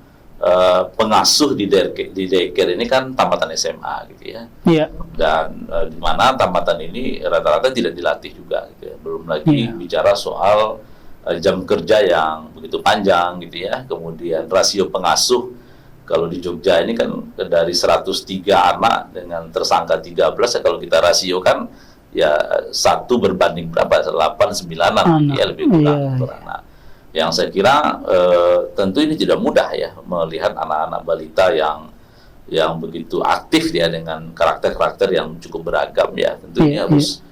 pengasuh di daycare ini kan tamatan SMA gitu ya. Iya. Dan di mana tamatan ini rata-rata tidak dilatih juga gitu ya. Belum lagi bicara soal jam kerja yang begitu panjang gitu ya. Kemudian rasio pengasuh kalau di Jogja ini kan dari 103 anak dengan tersangka 13 ya, kalau kita rasiokan ya 1 berbanding berapa? 8-9 ya lebih kurang per anak. Yang saya kira tentu ini tidak mudah ya melihat anak-anak balita yang begitu aktif ya dengan karakter-karakter yang cukup beragam ya. Tentu ini harus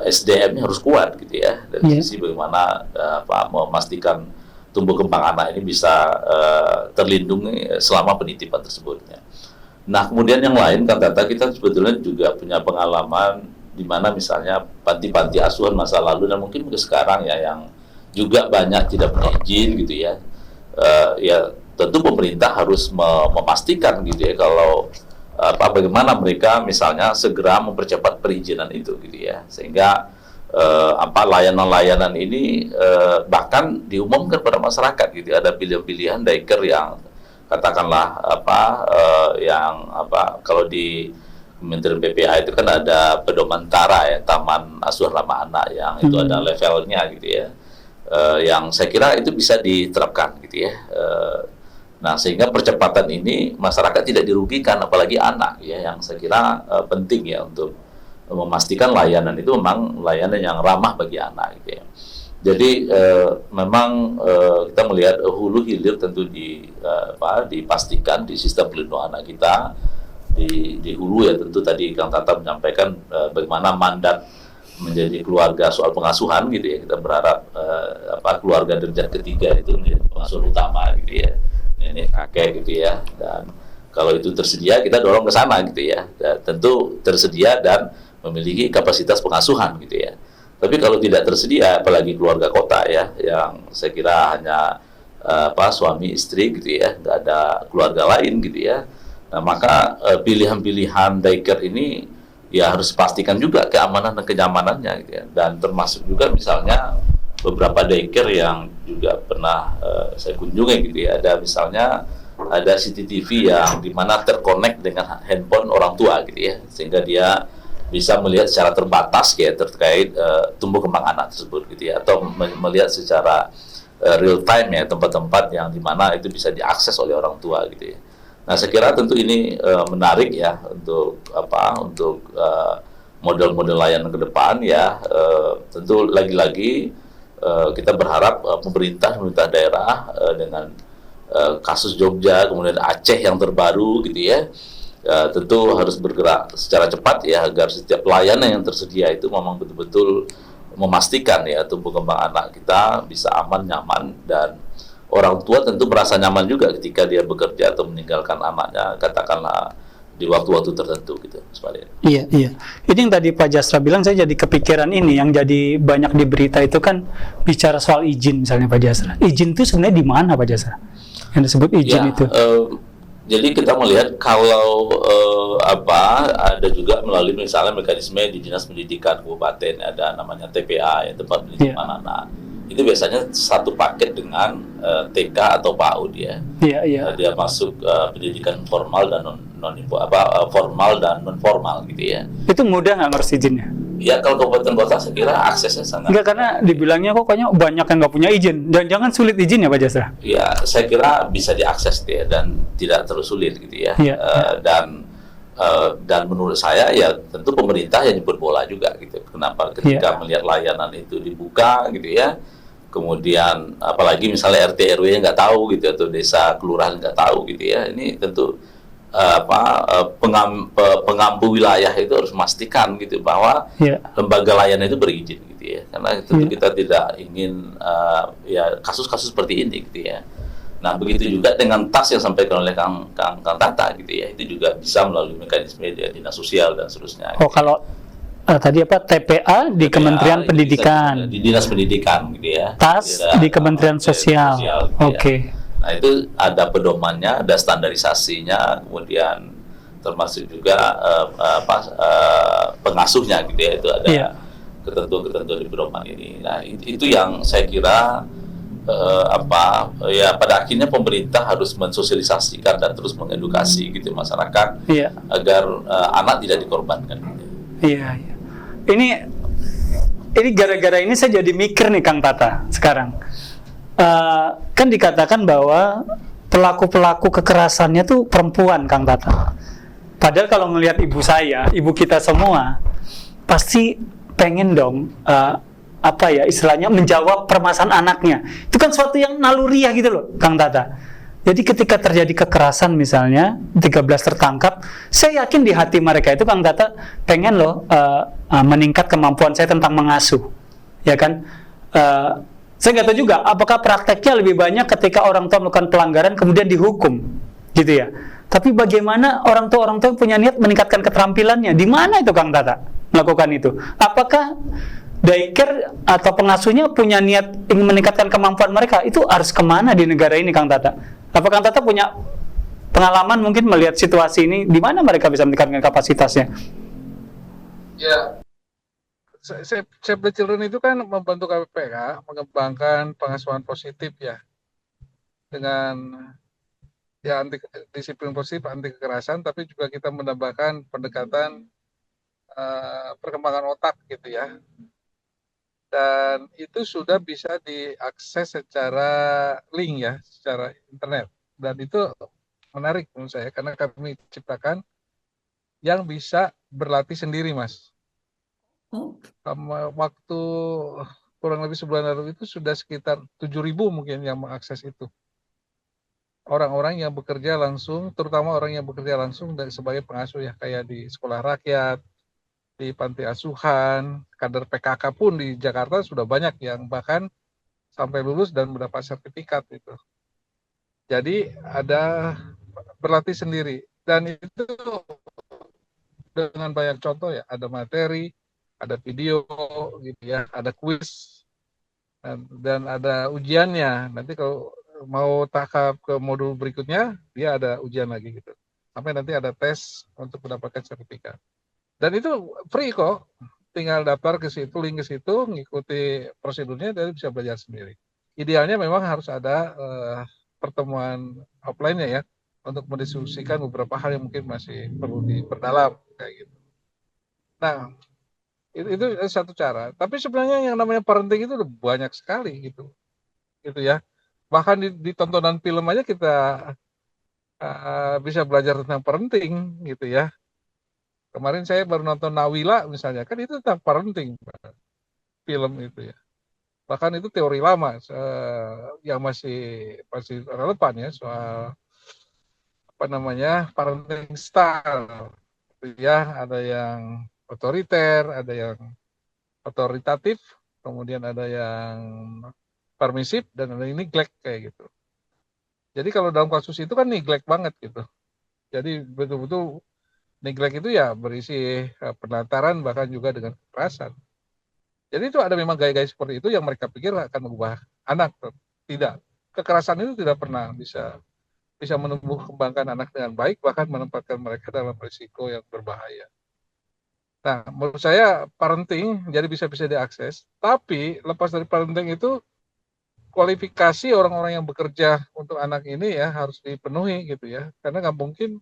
SDM-nya harus kuat gitu ya dari sisi bagaimana memastikan tumbuh kembang anak ini bisa terlindungi selama penitipan tersebut ya. Nah kemudian yang lain kan Tata, kita sebetulnya juga punya pengalaman di mana misalnya panti-panti asuhan masa lalu dan mungkin sekarang ya yang juga banyak tidak punya izin gitu ya. Ya tentu pemerintah harus memastikan gitu ya kalau bagaimana mereka misalnya segera mempercepat perizinan itu gitu ya, sehingga layanan-layanan ini bahkan diumumkan pada masyarakat gitu. Ada pilihan-pilihan daycare yang katakanlah kalau di Kementerian PPA itu kan ada pedoman TARA ya, Taman Asuhan Ramah Anak, yang itu ada levelnya gitu ya. Yang saya kira itu bisa diterapkan gitu ya. Nah sehingga percepatan ini masyarakat tidak dirugikan, apalagi anak ya, yang saya kira penting ya untuk memastikan layanan itu memang layanan yang ramah bagi anak gitu ya. Jadi memang kita melihat hulu hilir tentu dipastikan di sistem pelindungan anak kita di hulu ya, tentu tadi Kang Tata menyampaikan bagaimana mandat menjadi keluarga soal pengasuhan gitu ya. Kita berharap keluarga derajat ketiga itu menjadi pengasuh utama gitu ya, nenek kakek gitu ya. Dan kalau itu tersedia kita dorong ke sana gitu ya. Dan tentu tersedia dan memiliki kapasitas pengasuhan gitu ya. Tapi kalau tidak tersedia, apalagi keluarga kota ya, yang saya kira hanya suami istri gitu ya, nggak ada keluarga lain gitu ya. Nah maka pilihan-pilihan daycare ini ya harus pastikan juga keamanan dan kenyamanannya gitu ya. Dan termasuk juga misalnya beberapa daycare yang juga pernah saya kunjungi gitu ya, ada misalnya ada CCTV yang dimana terkonek dengan handphone orang tua gitu ya, sehingga dia bisa melihat secara terbatas ya terkait tumbuh kembang anak tersebut gitu ya, atau melihat secara real time ya tempat-tempat yang dimana itu bisa diakses oleh orang tua gitu ya. Nah, saya kira tentu ini menarik ya untuk model-model layanan ke depan ya. Tentu lagi-lagi kita berharap pemerintah daerah dengan kasus Jogja kemudian Aceh yang terbaru gitu ya, tentu harus bergerak secara cepat ya agar setiap layanan yang tersedia itu memang betul-betul memastikan ya tumbuh kembang anak kita bisa aman, nyaman, dan orang tua tentu merasa nyaman juga ketika dia bekerja atau meninggalkan anaknya, katakanlah di waktu-waktu tertentu gitu. Iya. Ini yang tadi Pak Jasra bilang, saya jadi kepikiran ini, yang jadi banyak di berita itu kan bicara soal izin misalnya Pak Jasra. Izin itu sebenarnya di mana Pak Jasra? Yang disebut izin itu. Jadi kita melihat kalau ada juga melalui misalnya mekanisme di Dinas Pendidikan Kabupaten, ada namanya TPA ya, tempat pendidikan anak. Itu biasanya satu paket dengan TK atau PAUD ya. Dia masuk pendidikan formal dan formal dan non formal gitu ya. Itu mudah nggak ngurus izinnya? Ya kalau kabupaten kota saya kira aksesnya sangat. Enggak, karena dibilangnya kok kayaknya banyak yang nggak punya izin. Jangan sulit izin ya Pak Jasra? Ya saya kira bisa diakses gitu ya, dan tidak terlalu sulit gitu ya. Dan menurut saya ya tentu pemerintah yang jemput bola juga gitu. Kenapa ketika melihat layanan itu dibuka gitu ya, kemudian apalagi misalnya RT RW nggak tahu gitu, atau desa kelurahan nggak tahu gitu ya, ini tentu pengampu wilayah itu harus memastikan gitu bahwa lembaga layanan itu berizin gitu ya, karena tentu kita tidak ingin ya kasus-kasus seperti ini gitu ya. Nah begitu juga dengan tas yang sampaikan oleh Kang Tata gitu ya, itu juga bisa melalui mekanisme dinas sosial dan seterusnya. Oh gitu. Kalau tadi TPA di Kementerian Pendidikan, di Dinas Pendidikan gitu ya. Tas di Kementerian Sosial. Gitu Oke. Ya. Nah itu ada pedomannya, ada standarisasinya, kemudian termasuk juga pengasuhnya gitu ya, itu ada ketentuan-ketentuan di pedoman ini. Nah itu yang saya kira ya pada akhirnya pemerintah harus mensosialisasikan dan terus mengedukasi gitu masyarakat agar anak tidak dikorbankan. Iya. Ini gara-gara ini saya jadi mikir nih Kang Tata sekarang. Kan dikatakan bahwa pelaku-pelaku kekerasannya tuh perempuan, Kang Tata. Padahal kalau melihat ibu saya, ibu kita semua, pasti pengen dong istilahnya menjawab permasalahan anaknya. Itu kan suatu yang naluriah gitu loh, Kang Tata. Jadi ketika terjadi kekerasan misalnya 13 tertangkap, saya yakin di hati mereka itu Kang Tata pengen loh meningkat kemampuan saya tentang mengasuh, ya kan? Saya nggak tahu juga apakah prakteknya lebih banyak ketika orang tua melakukan pelanggaran kemudian dihukum, gitu ya. Tapi bagaimana orang tua punya niat meningkatkan keterampilannya? Di mana itu Kang Tata melakukan itu? Apakah daycare atau pengasuhnya punya niat ingin meningkatkan kemampuan mereka? Itu harus kemana di negara ini Kang Tata? Apa Kang Tata punya pengalaman mungkin melihat situasi ini, di mana mereka bisa meningkatkan kapasitasnya? Ya, Save the Children itu kan membantu KPPK mengembangkan pengasuhan positif ya, dengan ya disiplin positif, anti kekerasan, tapi juga kita menambahkan pendekatan perkembangan otak gitu ya. Dan itu sudah bisa diakses secara link ya, secara internet. Dan itu menarik menurut saya, karena kami ciptakan yang bisa berlatih sendiri, Mas. Waktu kurang lebih sebulan lalu itu sudah sekitar 7.000 mungkin yang mengakses itu. Orang-orang yang bekerja langsung, terutama orang yang bekerja langsung sebagai pengasuh ya, kayak di sekolah rakyat, di panti asuhan, kader PKK pun di Jakarta sudah banyak yang bahkan sampai lulus dan mendapat sertifikat itu. Jadi ada berlatih sendiri, dan itu dengan banyak contoh ya, ada materi, ada video gitu ya, ada kuis dan ada ujiannya. Nanti kalau mau tahap ke modul berikutnya, dia ada ujian lagi gitu. Sampai nanti ada tes untuk mendapatkan sertifikat. Dan itu free kok, tinggal daftar ke situ, link ke situ, ngikuti prosedurnya, dan bisa belajar sendiri. Idealnya memang harus ada pertemuan offline-nya ya, untuk mendiskusikan beberapa hal yang mungkin masih perlu diperdalam kayak gitu. Nah, itu satu cara. Tapi sebenarnya yang namanya parenting itu udah banyak sekali gitu ya. Bahkan di tontonan film aja kita bisa belajar tentang parenting gitu ya. Kemarin saya baru nonton Nawila misalnya, kan itu tentang parenting film itu ya. Bahkan itu teori lama yang masih relevan ya, soal parenting style ya. Ada yang otoriter, ada yang otoritatif, kemudian ada yang permisif, dan ada yang neglect kayak gitu. Jadi kalau dalam kasus itu kan neglect banget gitu. Jadi betul-betul neglect itu ya berisi penelantaran, bahkan juga dengan kekerasan. Jadi itu ada memang gaya-gaya seperti itu yang mereka pikir akan mengubah anak. Tidak. Kekerasan itu tidak pernah bisa menumbuh kembangkan anak dengan baik, bahkan menempatkan mereka dalam risiko yang berbahaya. Nah, menurut saya parenting jadi bisa diakses, tapi lepas dari parenting itu kualifikasi orang-orang yang bekerja untuk anak ini ya harus dipenuhi gitu ya. Karena nggak mungkin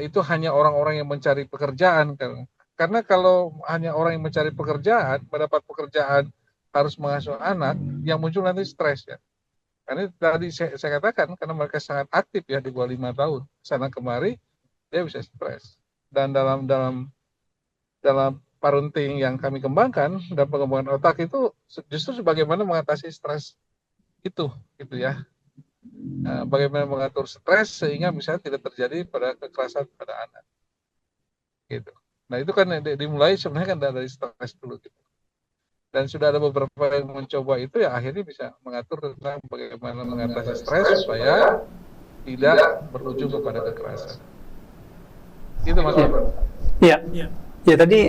itu hanya orang-orang yang mencari pekerjaan kan. Karena kalau hanya orang yang mencari pekerjaan, mendapat pekerjaan harus mengasuh anak, yang muncul nanti stres ya. Karena tadi saya katakan, karena mereka sangat aktif ya di bawah 5 tahun, sana kemari dia bisa stres. Dan dalam parenting yang kami kembangkan dan pengembangan otak itu justru bagaimana mengatasi stres itu gitu ya. Bagaimana mengatur stres sehingga misalnya tidak terjadi pada kekerasan pada anak gitu. Nah itu kan dimulai sebenarnya kan dari stres dulu gitu. Dan sudah ada beberapa yang mencoba itu ya, akhirnya bisa mengatur tentang bagaimana mengatasi stres supaya tidak berujung kepada kekerasan. Itu Mas. Ya tadi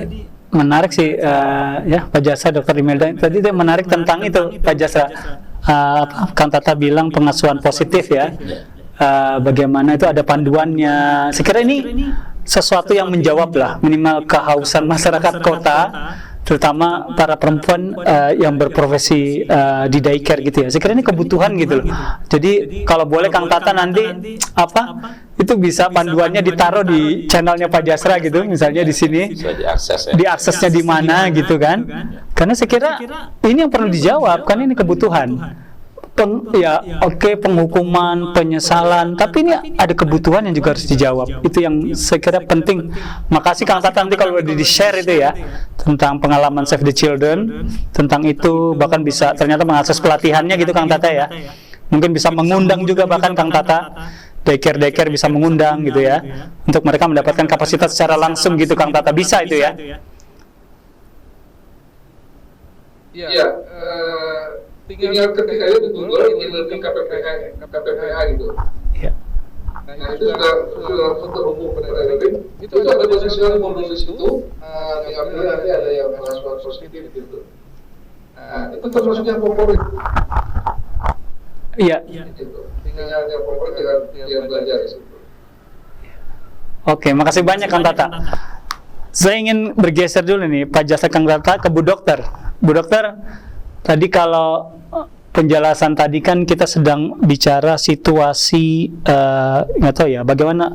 menarik sih ya Pak Jasa, Dr. Imelda. Tadi dia menarik tentang itu Pak Jasa. Kang Tata bilang pengasuhan positif ya. Bagaimana itu ada panduannya. Sekira ini sesuatu yang menjawab lah minimal kehausan masyarakat kota terutama para perempuan yang berprofesi di daycare gitu ya. Saya kira ini kebutuhan gitu loh. Jadi kalau boleh Kang Tata nanti itu bisa panduannya ditaruh di channelnya Pak Jasra gitu, misalnya di sini. Bisa diakses ya. Diaksesnya di mana gitu kan? Karena saya kira ini yang perlu dijawab, kan ini kebutuhan. Penghukuman, penyesalan, tapi ini ada kebutuhan yang juga harus dijawab. Itu yang saya kira penting. Makasih Kang Tata, nanti kalau di share itu ya tentang pengalaman Save the Children, tentang itu bahkan bisa ternyata mengakses pelatihannya gitu Kang Tata ya. Mungkin bisa mengundang juga bahkan Kang Tata, daycare bisa mengundang gitu ya, untuk mereka mendapatkan kapasitas secara langsung gitu Kang Tata, bisa itu ya. Iya, tinggal ketika itu Google ingin lebih KPPH gitu. Iya. Nah itu sudah terhubung pada database. Itu ada posisinya modul di situ. Tinggal pilih nanti ada yang respon positif gitu. Nah itu termasuk yang favorit. Iya. Tinggal yang favorit tinggal belajar di situ. Oke, makasih banyak Kang Tata. Saya ingin bergeser dulu nih Pak Jasra Kang Tata ke Bu Dokter. Bu Dokter, tadi kalau penjelasan tadi kan kita sedang bicara situasi nggak tahu ya bagaimana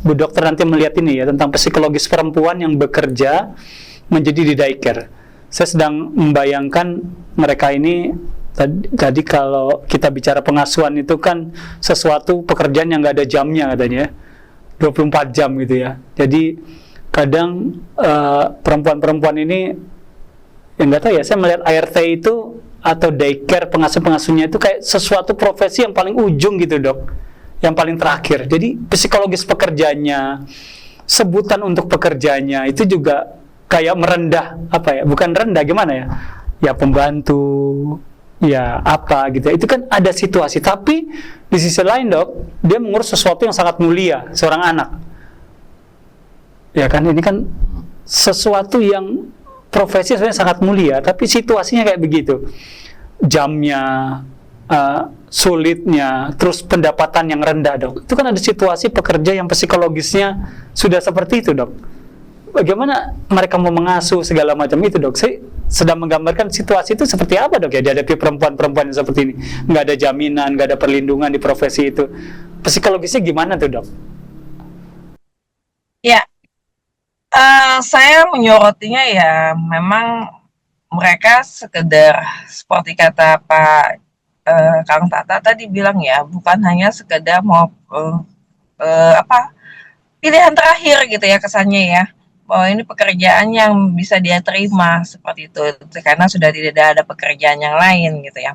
Bu Dokter nanti melihat ini ya tentang psikologis perempuan yang bekerja menjadi di daycare. Saya sedang membayangkan mereka ini tadi kalau kita bicara pengasuhan itu kan sesuatu pekerjaan yang nggak ada jamnya katanya, 24 jam gitu ya. Jadi kadang perempuan-perempuan ini yang nggak tahu ya, saya melihat ART itu atau daycare pengasuh-pengasuhnya itu kayak sesuatu profesi yang paling ujung gitu Dok, yang paling terakhir. Jadi psikologis pekerjaannya, sebutan untuk pekerjaannya itu juga kayak merendah, apa ya, bukan rendah gimana ya, ya pembantu, ya apa gitu ya. Itu kan ada situasi, tapi di sisi lain Dok, dia mengurus sesuatu yang sangat mulia, seorang anak ya kan. Ini kan sesuatu yang profesi sebenarnya sangat mulia, tapi situasinya kayak begitu, jamnya, sulitnya, terus pendapatan yang rendah Dok. Itu kan ada situasi pekerja yang psikologisnya sudah seperti itu Dok. Bagaimana mereka mau mengasuh segala macam itu Dok? Saya sedang menggambarkan situasi itu seperti apa Dok ya dihadapi perempuan-perempuan yang seperti ini. Nggak ada jaminan, nggak ada perlindungan di profesi itu. Psikologisnya gimana tuh Dok? Ya, saya menyorotinya ya memang mereka sekedar seperti kata Pak Kang Tata tadi bilang ya, bukan hanya sekedar mau pilihan terakhir gitu ya kesannya ya, bahwa ini pekerjaan yang bisa dia terima seperti itu karena sudah tidak ada pekerjaan yang lain gitu ya.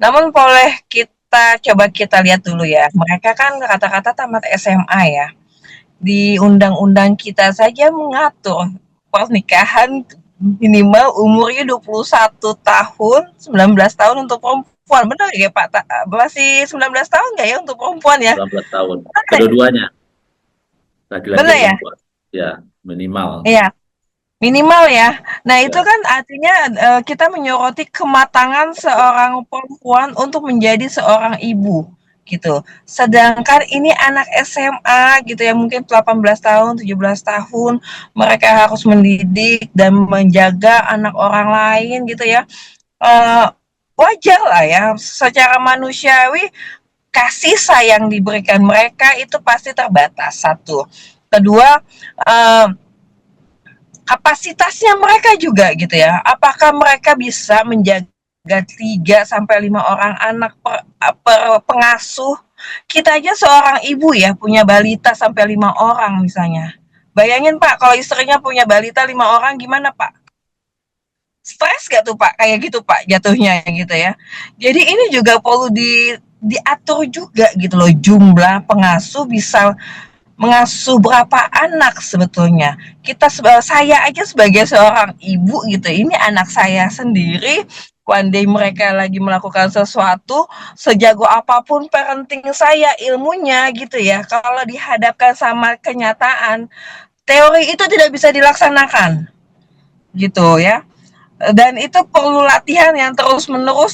Namun boleh kita lihat dulu ya, mereka kan kata-kata tamat SMA ya. Di undang-undang kita saja mengatur pernikahan minimal umurnya 21 tahun, 19 tahun untuk perempuan. Benar ya Pak? Masih 19 tahun nggak ya untuk perempuan ya? 19 tahun. Kedua-duanya. Benar ya? Ya, minimal. Iya. Minimal ya. Nah, itu kan artinya kita menyoroti kematangan seorang perempuan untuk menjadi seorang ibu gitu. Sedangkan ini anak SMA gitu ya, mungkin 18 tahun, 17 tahun, mereka harus mendidik dan menjaga anak orang lain gitu ya. Wajar lah ya, secara manusiawi kasih sayang diberikan mereka itu pasti terbatas, satu. Kedua, kapasitasnya mereka juga gitu ya. Apakah mereka bisa menjaga 3-5 orang anak per pengasuh? Kita aja seorang ibu ya punya balita sampai 5 orang misalnya. Bayangin Pak, kalau istrinya punya balita 5 orang gimana Pak? Stres gak tuh Pak? Kayak gitu Pak jatuhnya gitu ya. Jadi ini juga perlu diatur juga gitu loh, jumlah pengasuh bisa mengasuh berapa anak sebetulnya. Saya aja sebagai seorang ibu gitu, ini anak saya sendiri. One day mereka lagi melakukan sesuatu, sejago apapun parenting saya ilmunya gitu ya, kalau dihadapkan sama kenyataan, teori itu tidak bisa dilaksanakan gitu ya. Dan itu perlu latihan yang terus-menerus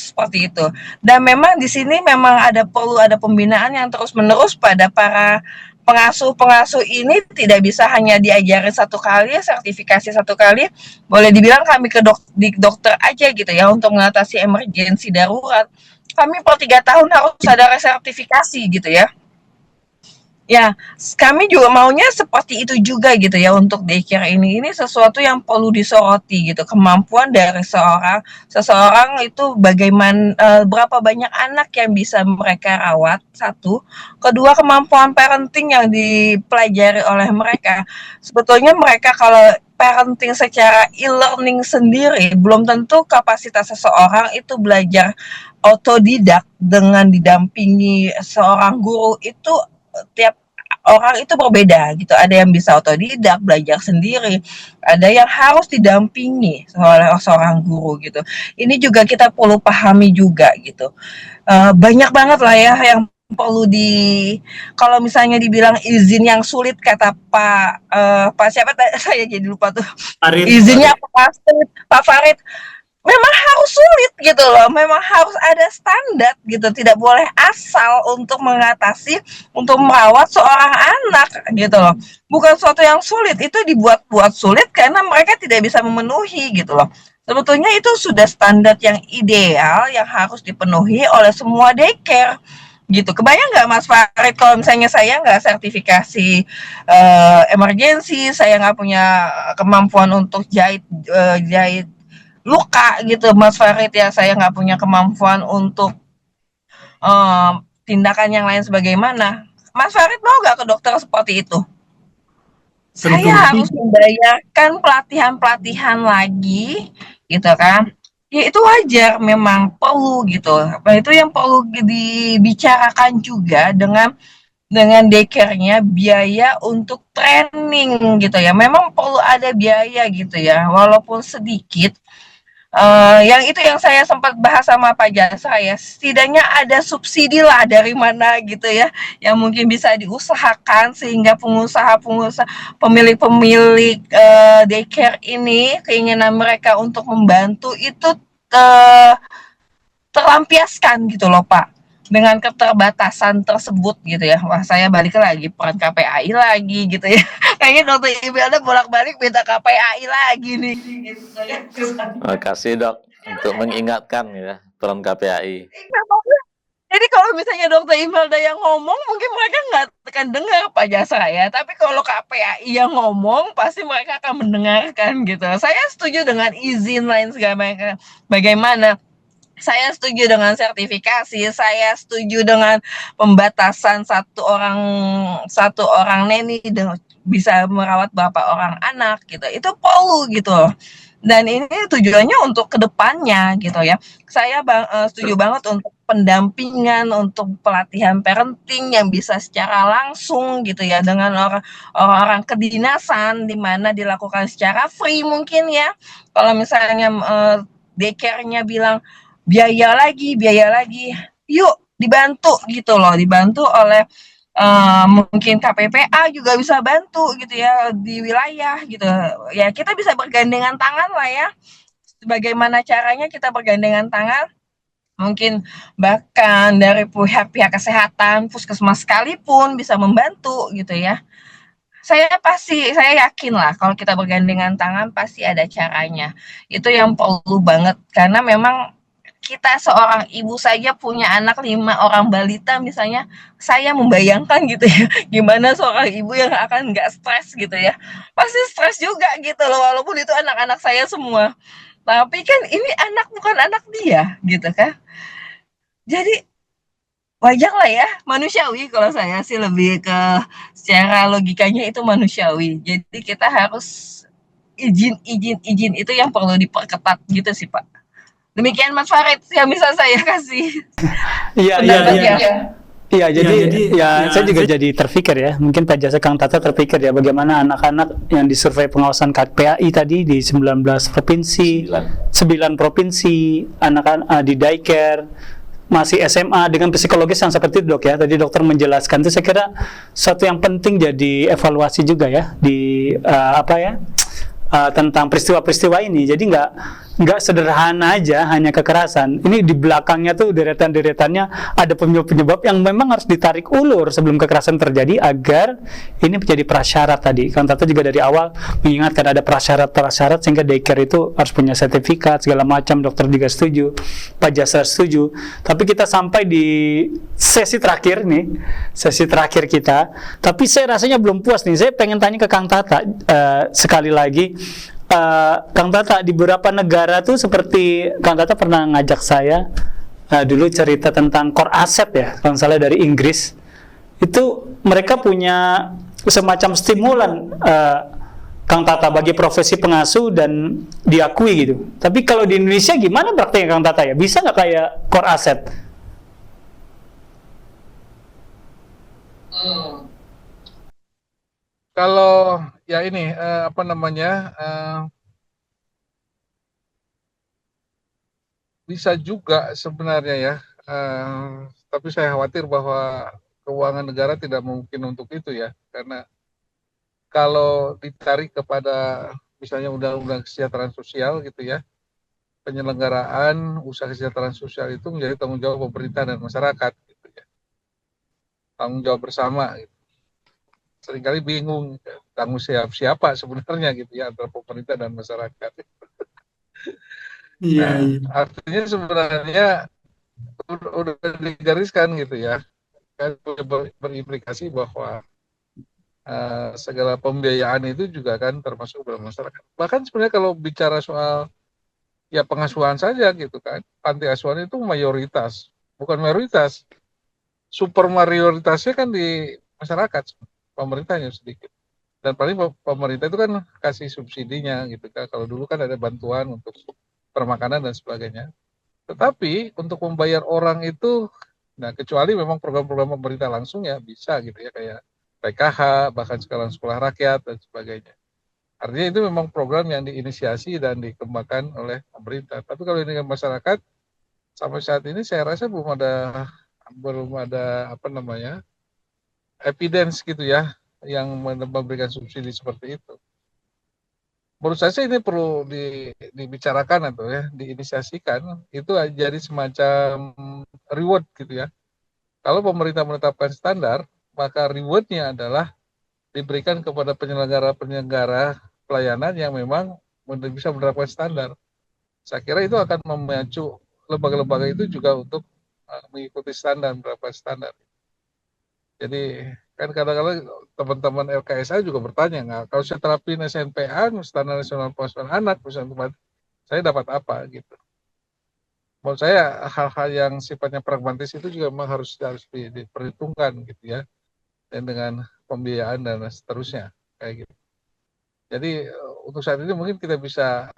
seperti itu. Dan memang di sini memang perlu ada pembinaan yang terus-menerus pada para pengasuh-pengasuh ini, tidak bisa hanya diajari satu kali, sertifikasi satu kali. Boleh dibilang kami di dokter aja gitu ya, untuk mengatasi emergensi darurat. Kami per 3 tahun harus ada resertifikasi gitu ya. Ya, kami juga maunya seperti itu juga gitu ya untuk daycare ini. Ini sesuatu yang perlu disoroti gitu. Kemampuan dari seseorang itu bagaimana, berapa banyak anak yang bisa mereka rawat, satu. Kedua, kemampuan parenting yang dipelajari oleh mereka. Sebetulnya mereka kalau parenting secara e-learning sendiri, belum tentu kapasitas seseorang itu belajar otodidak dengan didampingi seorang guru itu. Tiap orang itu berbeda gitu. Ada yang bisa otodidak, belajar sendiri, ada yang harus didampingi oleh seorang guru gitu. Ini juga kita perlu pahami juga gitu. Banyak banget lah ya yang perlu kalau misalnya dibilang izin yang sulit, kata Pak siapa saya jadi lupa tuh. Izinnya Pak Farid. Memang harus sulit gitu loh, memang harus ada standar gitu, tidak boleh asal untuk untuk merawat seorang anak gitu loh. Bukan sesuatu yang sulit, itu dibuat-buat sulit karena mereka tidak bisa memenuhi gitu loh. Sebetulnya itu sudah standar yang ideal yang harus dipenuhi oleh semua daycare gitu. Kebayang nggak Mas Farid kalau misalnya saya nggak sertifikasi emergensi, saya nggak punya kemampuan untuk jahit luka gitu Mas Farid ya, saya nggak punya kemampuan untuk tindakan yang lain sebagaimana. Mas Farid mau nggak ke dokter seperti itu? Saya harus membayarkan pelatihan lagi gitu kan. Ya itu wajar, memang perlu gitu. Itu yang perlu dibicarakan juga dengan daycare-nya, biaya untuk training gitu ya. Memang perlu ada biaya gitu ya, walaupun sedikit. Yang itu yang saya sempat bahas sama Pak Jasa ya, setidaknya ada subsidi lah dari mana gitu ya, yang mungkin bisa diusahakan sehingga pemilik daycare ini, keinginan mereka untuk membantu itu terlampiaskan gitu loh Pak, dengan keterbatasan tersebut gitu ya. Wah, saya balik lagi peran KPAI lagi gitu ya. Kayaknya Dokter Imelda bolak-balik minta KPAI lagi nih gitu ya. Terima kasih Dok untuk mengingatkan ya peran KPAI. Jadi kalau misalnya Dokter Imelda yang ngomong, mungkin mereka nggak akan dengar Pak Jasa ya. Tapi kalau KPAI yang ngomong, pasti mereka akan mendengarkan gitu. Saya setuju dengan izin lain segala macam. Bagaimana? Saya setuju dengan sertifikasi, saya setuju dengan pembatasan satu orang neni bisa merawat berapa orang anak gitu. Itu perlu gitu. Dan ini tujuannya untuk kedepannya gitu ya. Saya setuju banget untuk pendampingan, untuk pelatihan parenting yang bisa secara langsung gitu ya, dengan orang-orang kedinasan, di mana dilakukan secara free mungkin ya. Kalau misalnya daycare-nya bilang biaya lagi, yuk dibantu gitu loh, dibantu oleh mungkin KPPA juga bisa bantu gitu ya di wilayah gitu ya. Kita bisa bergandengan tangan lah ya. Bagaimana caranya kita bergandengan tangan? Mungkin bahkan dari pihak kesehatan, puskesmas sekalipun bisa membantu gitu ya. Saya yakin lah kalau kita bergandengan tangan pasti ada caranya. Itu yang perlu banget, karena memang kita seorang ibu saja punya anak 5 orang balita misalnya, saya membayangkan gitu ya, gimana seorang ibu yang akan nggak stres gitu ya. Pasti stres juga gitu loh, walaupun itu anak-anak saya semua. Tapi kan ini anak bukan anak dia gitu kan. Jadi wajar lah ya, manusiawi kalau saya sih lebih ke secara logikanya itu manusiawi. Jadi kita harus izin itu yang perlu diperketat gitu sih Pak. Demikian Mas Farid yang bisa saya kasih. Iya, jadi saya juga jadi terpikir ya, mungkin Pak Jasa Kang Tata terpikir ya, bagaimana anak-anak yang disurvei pengawasan KPAI tadi di 19 provinsi, 9 provinsi, anak-anak di daycare, masih SMA dengan psikologis yang seperti itu Dok ya, tadi dokter menjelaskan itu, saya kira suatu yang penting jadi evaluasi juga ya, di tentang peristiwa-peristiwa ini. Jadi nggak sederhana aja hanya kekerasan. Ini di belakangnya tuh deretan-deretannya ada penyebab-penyebab yang memang harus ditarik ulur sebelum kekerasan terjadi agar ini menjadi prasyarat tadi. Kan Tata juga dari awal mengingatkan ada prasyarat-prasyarat sehingga daycare itu harus punya sertifikat segala macam, dokter juga setuju, Pak Jasra setuju. Tapi kita sampai di sesi terakhir nih, sesi terakhir kita. Tapi saya rasanya belum puas nih. Saya pengen tanya ke Kang Tata sekali lagi. Kang Tata, di beberapa negara tuh seperti Kang Tata pernah ngajak saya dulu cerita tentang core asset ya, kalau salah dari Inggris. Itu mereka punya semacam stimulan Kang Tata bagi profesi pengasuh dan diakui gitu. Tapi kalau di Indonesia gimana prakteknya Kang Tata ya? Bisa nggak kayak core asset? Kalau ya ini apa namanya bisa juga sebenarnya ya, tapi saya khawatir bahwa keuangan negara tidak mungkin untuk itu ya, karena kalau ditarik kepada misalnya undang-undang kesejahteraan sosial gitu ya, penyelenggaraan usaha kesejahteraan sosial itu menjadi tanggung jawab pemerintah dan masyarakat gitu ya, tanggung jawab bersama gitu. Seringkali bingung tanggung jawab siapa sebenarnya gitu ya antara pemerintah dan masyarakat. Iya. Artinya sebenarnya udah digariskan gitu ya, kan berimplikasi bahwa segala pembiayaan itu juga kan termasuk dalam masyarakat. Bahkan sebenarnya kalau bicara soal ya pengasuhan saja gitu kan, panti asuhan itu mayoritas, bukan mayoritas, super mayoritasnya kan di masyarakat. Pemerintahnya sedikit, dan paling pemerintah itu kan kasih subsidinya gitu kan. Kalau dulu kan ada bantuan untuk permakanan dan sebagainya, tetapi untuk membayar orang itu, nah kecuali memang program-program pemerintah langsung ya bisa gitu ya, kayak PKH, bahkan sekolah rakyat dan sebagainya. Artinya itu memang program yang diinisiasi dan dikembangkan oleh pemerintah. Tapi kalau ini masyarakat, sampai saat ini saya rasa belum ada apa namanya evidence gitu ya yang memberikan subsidi seperti itu. Menurut saya ini perlu dibicarakan atau ya diinisiasikan, itu jadi semacam reward gitu ya. Kalau pemerintah menetapkan standar, maka rewardnya adalah diberikan kepada penyelenggara pelayanan yang memang bisa menerapkan standar. Saya kira itu akan memacu lembaga-lembaga itu juga untuk mengikuti standar, menerapkan standar. Jadi kan kadang-kadang teman-teman LKSA juga bertanya, nggak kalau saya terapin SNPA, Standar Nasional Pengasuhan Anak, misalnya saya dapat apa gitu. Menurut saya hal-hal yang sifatnya pragmatis itu juga memang harus diperhitungkan gitu ya, dan dengan pembiayaan dan seterusnya kayak gitu. Jadi untuk saat ini mungkin kita bisa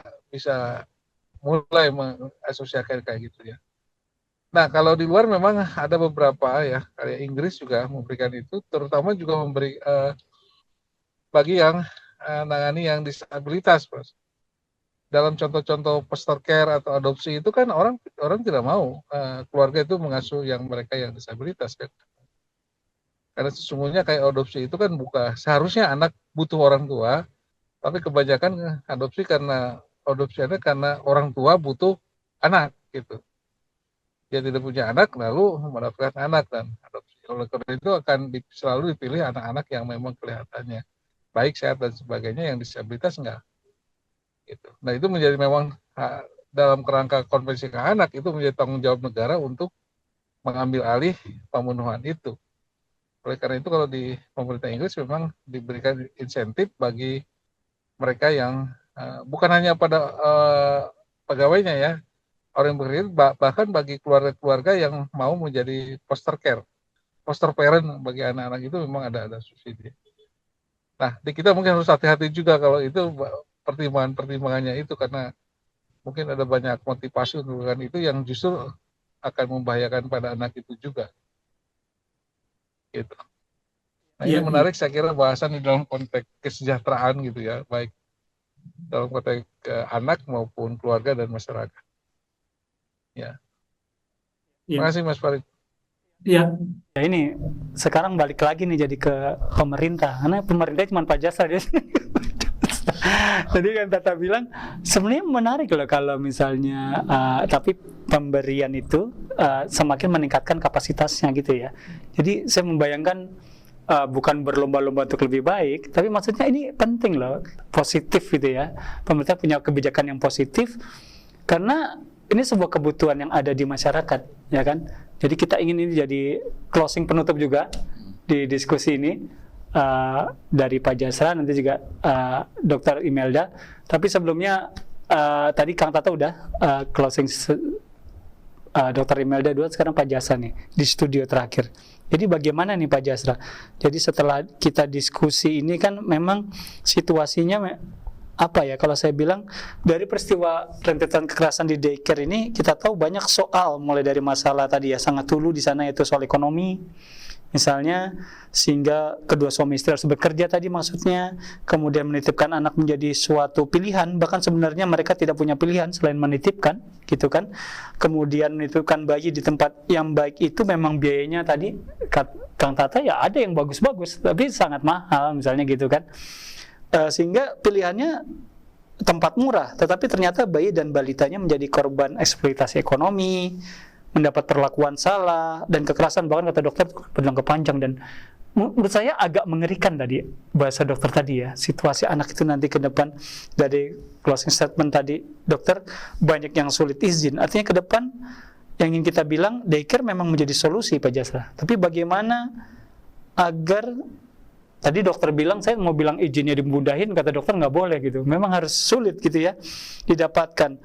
mulai mengasosiasikan kayak gitu ya. Nah, kalau di luar memang ada beberapa ya, kayak Inggris juga memberikan itu, terutama juga memberi bagi yang nangani yang disabilitas, Mas. Dalam contoh-contoh foster care atau adopsi itu kan orang tidak mau keluarga itu mengasuh yang mereka yang disabilitas kan. Karena sesungguhnya kayak adopsi itu kan seharusnya anak butuh orang tua, tapi kebanyakan adopsi karena orang tua butuh anak gitu. Dia tidak punya anak lalu mendapatkan anak dan adopsi. Oleh karena itu akan selalu dipilih anak-anak yang memang kelihatannya baik, sehat dan sebagainya, yang disabilitas enggak. Gitu. Nah itu menjadi memang dalam kerangka konvensi hak anak itu menjadi tanggung jawab negara untuk mengambil alih pemenuhan itu. Oleh karena itu kalau di pemerintah Inggris memang diberikan insentif bagi mereka yang bukan hanya pada pegawainya ya, orang yang bekerja, bahkan bagi keluarga-keluarga yang mau menjadi foster parent bagi anak-anak itu memang ada subsidi. Nah, di kita mungkin harus hati-hati juga kalau itu pertimbangannya itu, karena mungkin ada banyak motivasi untuk melakukan itu yang justru akan membahayakan pada anak itu juga. Gitu. Nah, ini menarik saya kira bahasan di dalam konteks kesejahteraan gitu ya, baik dalam konteks anak maupun keluarga dan masyarakat. Ya. Terima kasih Mas Farid. Ya, ini sekarang balik lagi nih jadi ke pemerintah, karena pemerintah cuma Pak Jasra dia. Tadi kan Tata bilang sebenarnya menarik loh kalau misalnya tapi pemberian itu semakin meningkatkan kapasitasnya gitu ya. Jadi saya membayangkan bukan berlomba-lomba untuk lebih baik, tapi maksudnya ini penting loh, positif gitu ya. Pemerintah punya kebijakan yang positif karena ini sebuah kebutuhan yang ada di masyarakat, ya kan? Jadi kita ingin ini jadi closing penutup juga di diskusi ini. Dari Pak Jasra, nanti juga Dr. Imelda. Tapi sebelumnya tadi Kang Tata udah closing Dr. Imelda dulu, sekarang Pak Jasra nih di studio terakhir. Jadi bagaimana nih Pak Jasra? Jadi setelah kita diskusi ini kan memang situasinya apa ya, kalau saya bilang dari peristiwa rentetan kekerasan di daycare ini kita tahu banyak soal, mulai dari masalah tadi ya sangat hulu di sana, yaitu soal ekonomi misalnya, sehingga kedua suami istri harus bekerja tadi maksudnya, kemudian menitipkan anak menjadi suatu pilihan, bahkan sebenarnya mereka tidak punya pilihan selain menitipkan gitu kan. Kemudian menitipkan bayi di tempat yang baik itu memang biayanya tadi Kang Tata ya ada yang bagus-bagus tapi sangat mahal misalnya gitu kan. Sehingga pilihannya tempat murah, tetapi ternyata bayi dan balitanya menjadi korban eksploitasi ekonomi, mendapat perlakuan salah dan kekerasan, bahkan kata dokter berjangka panjang. Dan menurut saya agak mengerikan tadi bahasa dokter tadi ya, situasi anak itu nanti ke depan. Dari closing statement tadi dokter, banyak yang sulit izin, artinya ke depan yang ingin kita bilang daycare memang menjadi solusi Pak Jasra, tapi bagaimana agar tadi dokter bilang saya mau bilang izinnya dimudahin, kata dokter nggak boleh gitu, memang harus sulit gitu ya didapatkan.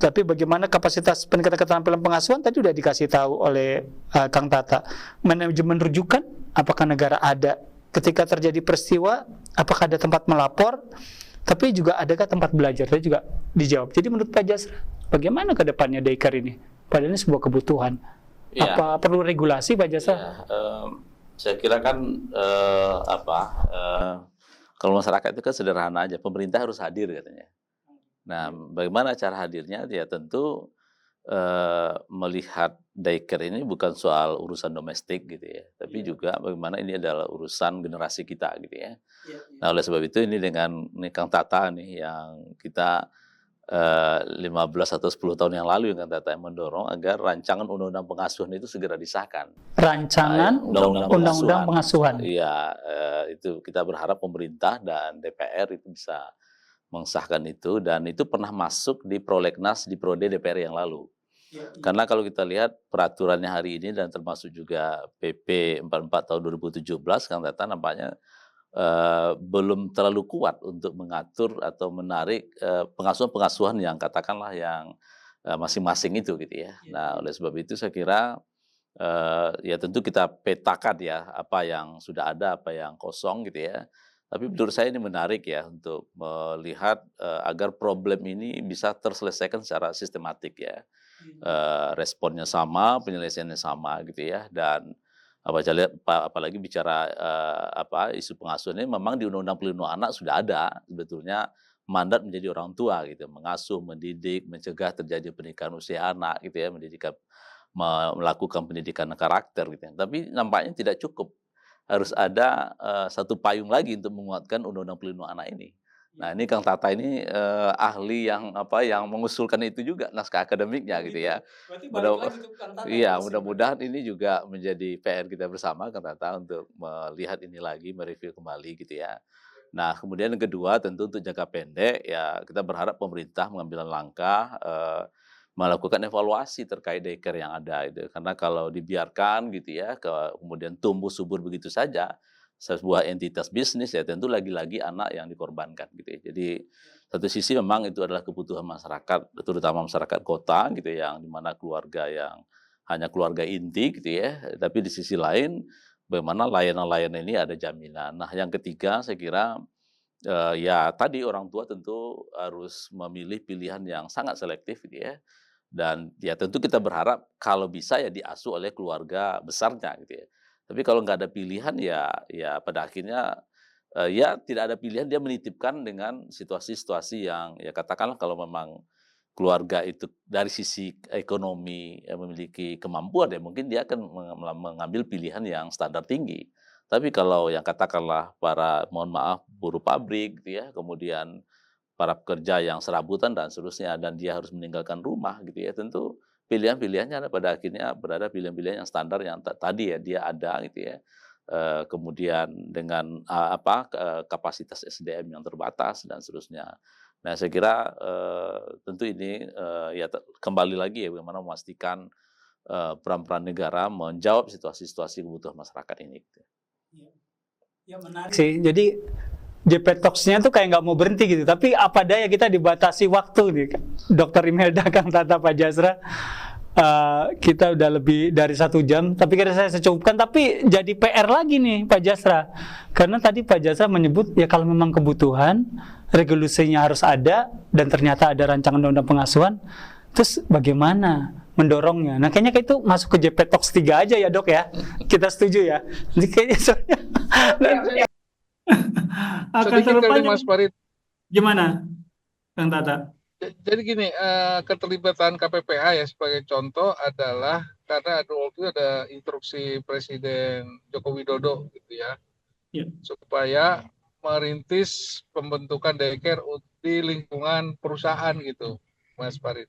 Tapi bagaimana kapasitas peningkatan keterampilan pengasuhan tadi udah dikasih tahu oleh Kang Tata. Manajemen rujukan, apakah negara ada ketika terjadi peristiwa, apakah ada tempat melapor, tapi juga adakah tempat belajar, tadi juga dijawab. Jadi menurut Pak Jasra, bagaimana ke depannya daycare ini? Padahal ini sebuah kebutuhan. Ya. Apa perlu regulasi Pak Jasra? Ya, saya kira kan kalau masyarakat itu kan sederhana aja, pemerintah harus hadir katanya. Nah, bagaimana cara hadirnya? Ya tentu melihat daycare ini bukan soal urusan domestik gitu ya, tapi juga bagaimana ini adalah urusan generasi kita gitu ya. Nah, oleh sebab itu ini dengan Kang Tata nih yang kita 15 atau 10 tahun yang lalu yang Kang Tata yang mendorong agar rancangan undang-undang pengasuhan itu segera disahkan. Rancangan undang-undang pengasuhan. Iya, itu kita berharap pemerintah dan DPR itu bisa mengesahkan itu, dan itu pernah masuk di prolegnas di Prode DPR yang lalu. Karena kalau kita lihat peraturannya hari ini dan termasuk juga PP 44 tahun 2017, Kang Tata nampaknya belum terlalu kuat untuk mengatur atau menarik pengasuhan-pengasuhan yang katakanlah yang masing-masing itu gitu ya. Nah, oleh sebab itu saya kira ya tentu kita petakan ya apa yang sudah ada, apa yang kosong gitu ya. Tapi menurut saya ini menarik ya untuk melihat agar problem ini bisa terselesaikan secara sistematik ya. Responnya sama, penyelesaiannya sama gitu ya. Dan apalagi bicara isu pengasuhan ini, memang di Undang-Undang Pelindungan Anak sudah ada sebetulnya mandat menjadi orang tua gitu, mengasuh, mendidik, mencegah terjadi pernikahan usia anak gitu ya, melakukan pendidikan karakter gitu ya. Tapi nampaknya tidak cukup. Harus ada satu payung lagi untuk menguatkan Undang-Undang Pelindungan Anak ini. Nah, ini Kang Tata ini ahli yang mengusulkan itu juga naskah akademiknya gitu ya. Mudah-mudahan ini juga menjadi PR kita bersama Kang Tata untuk melihat ini lagi, mereview kembali gitu ya. Nah, kemudian yang kedua tentu untuk jangka pendek ya kita berharap pemerintah mengambil langkah melakukan evaluasi terkait daycare yang ada itu, karena kalau dibiarkan gitu ya kemudian tumbuh subur begitu saja sebuah entitas bisnis ya tentu lagi-lagi anak yang dikorbankan gitu ya. Jadi satu sisi memang itu adalah kebutuhan masyarakat, terutama masyarakat kota gitu ya, yang dimana keluarga yang hanya keluarga inti gitu ya, tapi di sisi lain bagaimana layanan-layanan ini ada jaminan. Nah, yang ketiga saya kira ya tadi orang tua tentu harus memilih pilihan yang sangat selektif gitu ya. Dan ya tentu kita berharap kalau bisa ya diasuh oleh keluarga besarnya gitu ya. Tapi kalau nggak ada pilihan ya pada akhirnya ya tidak ada pilihan, dia menitipkan dengan situasi-situasi yang ya katakanlah kalau memang keluarga itu dari sisi ekonomi memiliki kemampuan ya mungkin dia akan mengambil pilihan yang standar tinggi. Tapi kalau yang katakanlah para, mohon maaf, buruh pabrik gitu ya, kemudian para pekerja yang serabutan dan seterusnya, dan dia harus meninggalkan rumah gitu ya, tentu pilihan-pilihannya pada akhirnya berada pilihan-pilihan yang standar yang tadi ya, dia ada gitu ya. Kemudian dengan kapasitas SDM yang terbatas dan seterusnya. Nah, saya kira tentu ini ya kembali lagi ya, bagaimana memastikan peran-peran negara menjawab situasi-situasi kebutuhan masyarakat ini. Gitu. Ya menarik sih. Jadi JP Talks-nya tuh kayak nggak mau berhenti gitu. Tapi apa daya kita dibatasi waktu nih. Dokter Imelda, Kang Tata, Pak Jasra. Kita udah lebih dari 1 jam. Tapi kira saya secukupkan. Tapi jadi PR lagi nih Pak Jasra. Karena tadi Pak Jasra menyebut ya kalau memang kebutuhan, regulasinya harus ada. Dan ternyata ada rancangan undang-undang pengasuhan. Terus bagaimana mendorongnya? Nah kayaknya itu masuk ke JP Talks 3 aja ya Dok ya. Kita setuju ya. Jadi kayaknya soalnya sedikit kali Mas Farid. Gimana Kang Tata? Jadi gini, keterlibatan KPPA ya sebagai contoh adalah karena waktu itu ada instruksi Presiden Joko Widodo gitu ya, supaya merintis pembentukan daycare di lingkungan perusahaan gitu, Mas Farid.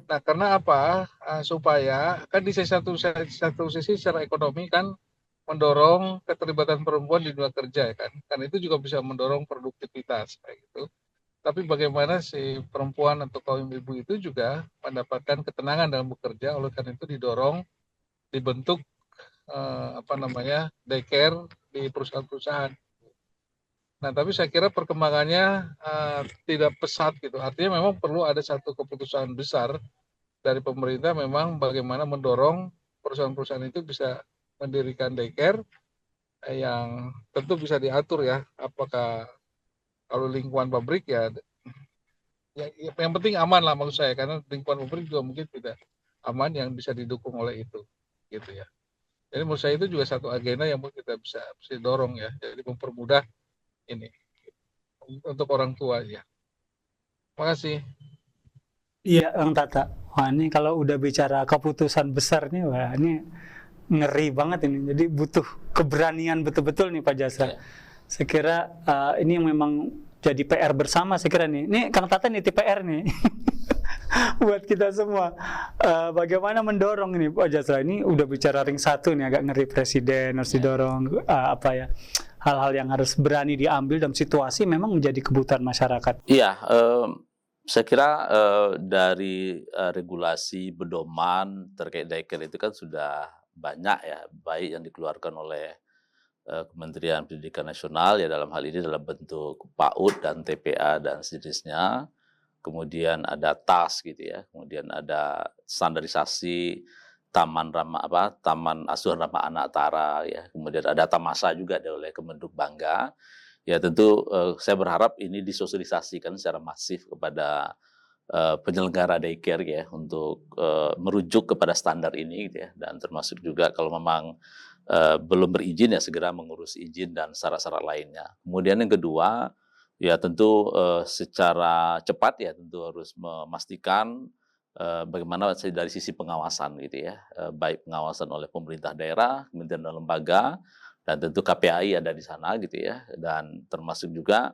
Nah, karena apa? Supaya kan di satu sisi secara ekonomi kan mendorong keterlibatan perempuan di dunia kerja ya kan. Kan itu juga bisa mendorong produktivitas kayak gitu. Tapi bagaimana si perempuan atau kaum ibu itu juga mendapatkan ketenangan dalam bekerja, oleh karena itu didorong dibentuk daycare di perusahaan-perusahaan. Nah, tapi saya kira perkembangannya tidak pesat gitu. Artinya memang perlu ada satu keputusan besar dari pemerintah memang bagaimana mendorong perusahaan-perusahaan itu bisa mendirikan daycare yang tentu bisa diatur ya. Apakah kalau lingkungan pabrik ya yang penting aman lah maksud saya, karena lingkungan pabrik juga mungkin tidak aman yang bisa didukung oleh itu gitu ya. Jadi menurut saya itu juga satu agenda yang kita bisa dorong ya. Jadi mempermudah ini untuk orang tua ya. Makasih. Iya, Kang Tata. Wah, ini kalau udah bicara keputusan besar nih, wah ini ngeri banget ini. Jadi butuh keberanian betul-betul nih Pak Jasra. Saya kira ini yang memang jadi PR bersama saya kira nih. Ini Kang Tata nitip PR nih. Buat kita semua. Bagaimana mendorong ini Pak Jasra. Ini udah bicara ring 1 nih, agak ngeri presiden harus didorong hal-hal yang harus berani diambil dalam situasi memang menjadi kebutuhan masyarakat. Iya, saya kira dari regulasi pedoman terkait daycare itu kan sudah banyak ya, baik yang dikeluarkan oleh Kementerian Pendidikan Nasional ya dalam hal ini dalam bentuk PAUD dan TPA dan sejenisnya. Kemudian ada TAS gitu ya, kemudian ada standarisasi taman asuhan ramah anak TARA ya, kemudian ada Tamasa juga oleh Kemenduk Bangga. Ya tentu saya berharap ini disosialisasikan secara masif kepada penyelenggara daycare ya untuk merujuk kepada standar ini gitu ya, dan termasuk juga kalau memang belum berizin ya segera mengurus izin dan syarat-syarat lainnya. Kemudian yang kedua ya tentu secara cepat ya tentu harus memastikan bagaimana dari sisi pengawasan gitu ya, baik pengawasan oleh pemerintah daerah, kementerian dan lembaga, dan tentu KPAI ada di sana gitu ya, dan termasuk juga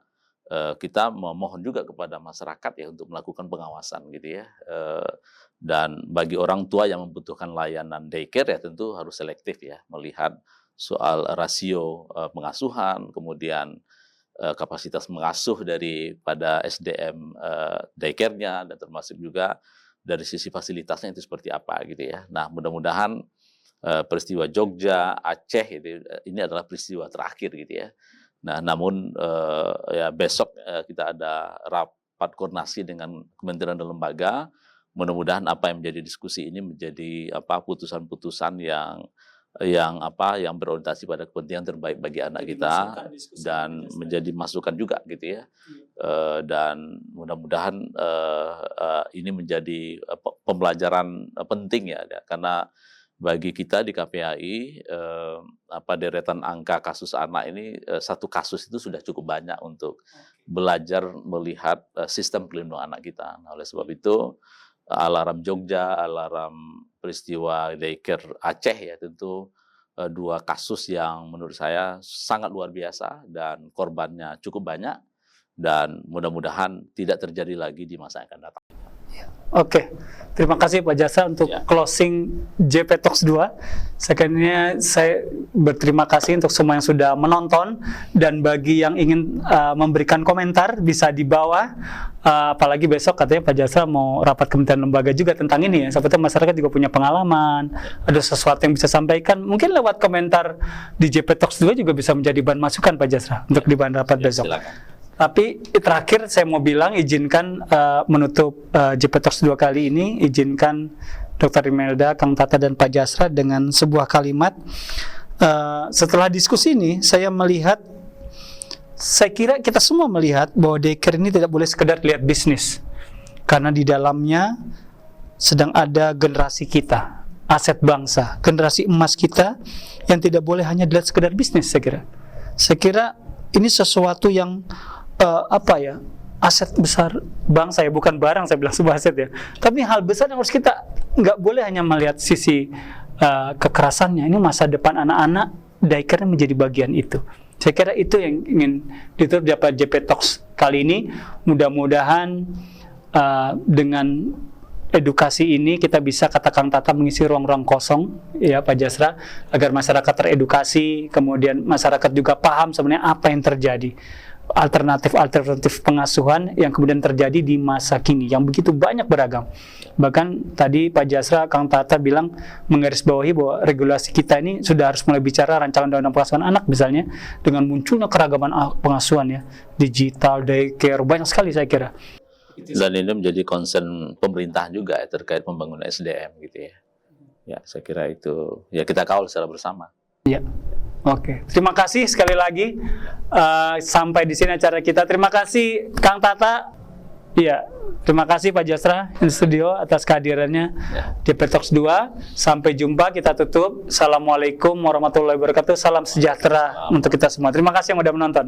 kita memohon juga kepada masyarakat ya untuk melakukan pengawasan gitu ya, dan bagi orang tua yang membutuhkan layanan daycare ya tentu harus selektif ya, melihat soal rasio pengasuhan, kemudian kapasitas mengasuh daripada SDM daycare-nya, dan termasuk juga dari sisi fasilitasnya itu seperti apa gitu ya. Nah mudah-mudahan peristiwa Jogja, Aceh ini adalah peristiwa terakhir gitu ya. Nah namun ya besok kita ada rapat koordinasi dengan kementerian dan lembaga. Mudah-mudahan apa yang menjadi diskusi ini menjadi putusan-putusan yang berorientasi pada kepentingan terbaik bagi anak kita dan menjadi masukan juga gitu ya. Dan mudah-mudahan ini menjadi pembelajaran penting ya, karena bagi kita di KPAI deretan angka kasus anak ini satu kasus itu sudah cukup banyak untuk belajar melihat sistem pelindungan anak kita. Nah, oleh sebab itu alarm Jogja, alarm peristiwa daycare Aceh ya tentu dua kasus yang menurut saya sangat luar biasa dan korbannya cukup banyak, dan mudah-mudahan tidak terjadi lagi di masa yang akan datang. Oke, terima kasih Pak Jasa untuk closing JP Talks 2. Sekalinya saya berterima kasih untuk semua yang sudah menonton, dan bagi yang ingin memberikan komentar bisa di bawah. Apalagi besok katanya Pak Jasa mau rapat kementerian lembaga juga tentang ini ya. Seperti masyarakat juga punya pengalaman, ada sesuatu yang bisa sampaikan. Mungkin lewat komentar di JP Talks 2 juga bisa menjadi bahan masukan Pak Jasa untuk di bahan rapat besok. Silakan. Tapi terakhir saya mau bilang, izinkan menutup JP Talks 2 kali ini, izinkan Dr. Imelda, Kang Tata, dan Pak Jasra dengan sebuah kalimat. Setelah diskusi ini, saya kira kita semua melihat bahwa daycare ini tidak boleh sekedar lihat bisnis. Karena di dalamnya sedang ada generasi kita, aset bangsa, generasi emas kita yang tidak boleh hanya dilihat sekedar bisnis, saya kira. Saya kira ini sesuatu yang aset besar bangsa ya, bukan barang, saya bilang sebuah aset ya, tapi hal besar yang harus kita nggak boleh hanya melihat sisi kekerasannya. Ini masa depan anak-anak, daycare menjadi bagian itu. Saya kira itu yang ingin ditutup dapat JP Talks kali ini. Mudah-mudahan dengan edukasi ini kita bisa, kata Kang Tata, mengisi ruang-ruang kosong ya Pak Jasra, agar masyarakat teredukasi, kemudian masyarakat juga paham sebenarnya apa yang terjadi, alternatif pengasuhan yang kemudian terjadi di masa kini yang begitu banyak beragam. Bahkan tadi Pak Jasra, Kang Tata bilang menggarisbawahi bahwa regulasi kita ini sudah harus mulai bicara rancangan undang-undang pengasuhan anak misalnya, dengan munculnya keragaman pengasuhan ya, digital, daycare, banyak sekali saya kira. Dan ini menjadi concern pemerintah juga ya, terkait pembangunan SDM gitu ya. Ya, saya kira itu ya kita kawal secara bersama. Ya. Oke, terima kasih sekali lagi. Sampai di sini acara kita. Terima kasih Kang Tata. Iya, terima kasih Pak Jasra di studio atas kehadirannya di JP Talks 2. Sampai jumpa, kita tutup. Assalamualaikum warahmatullahi wabarakatuh. Salam sejahtera untuk kita semua. Terima kasih yang sudah menonton.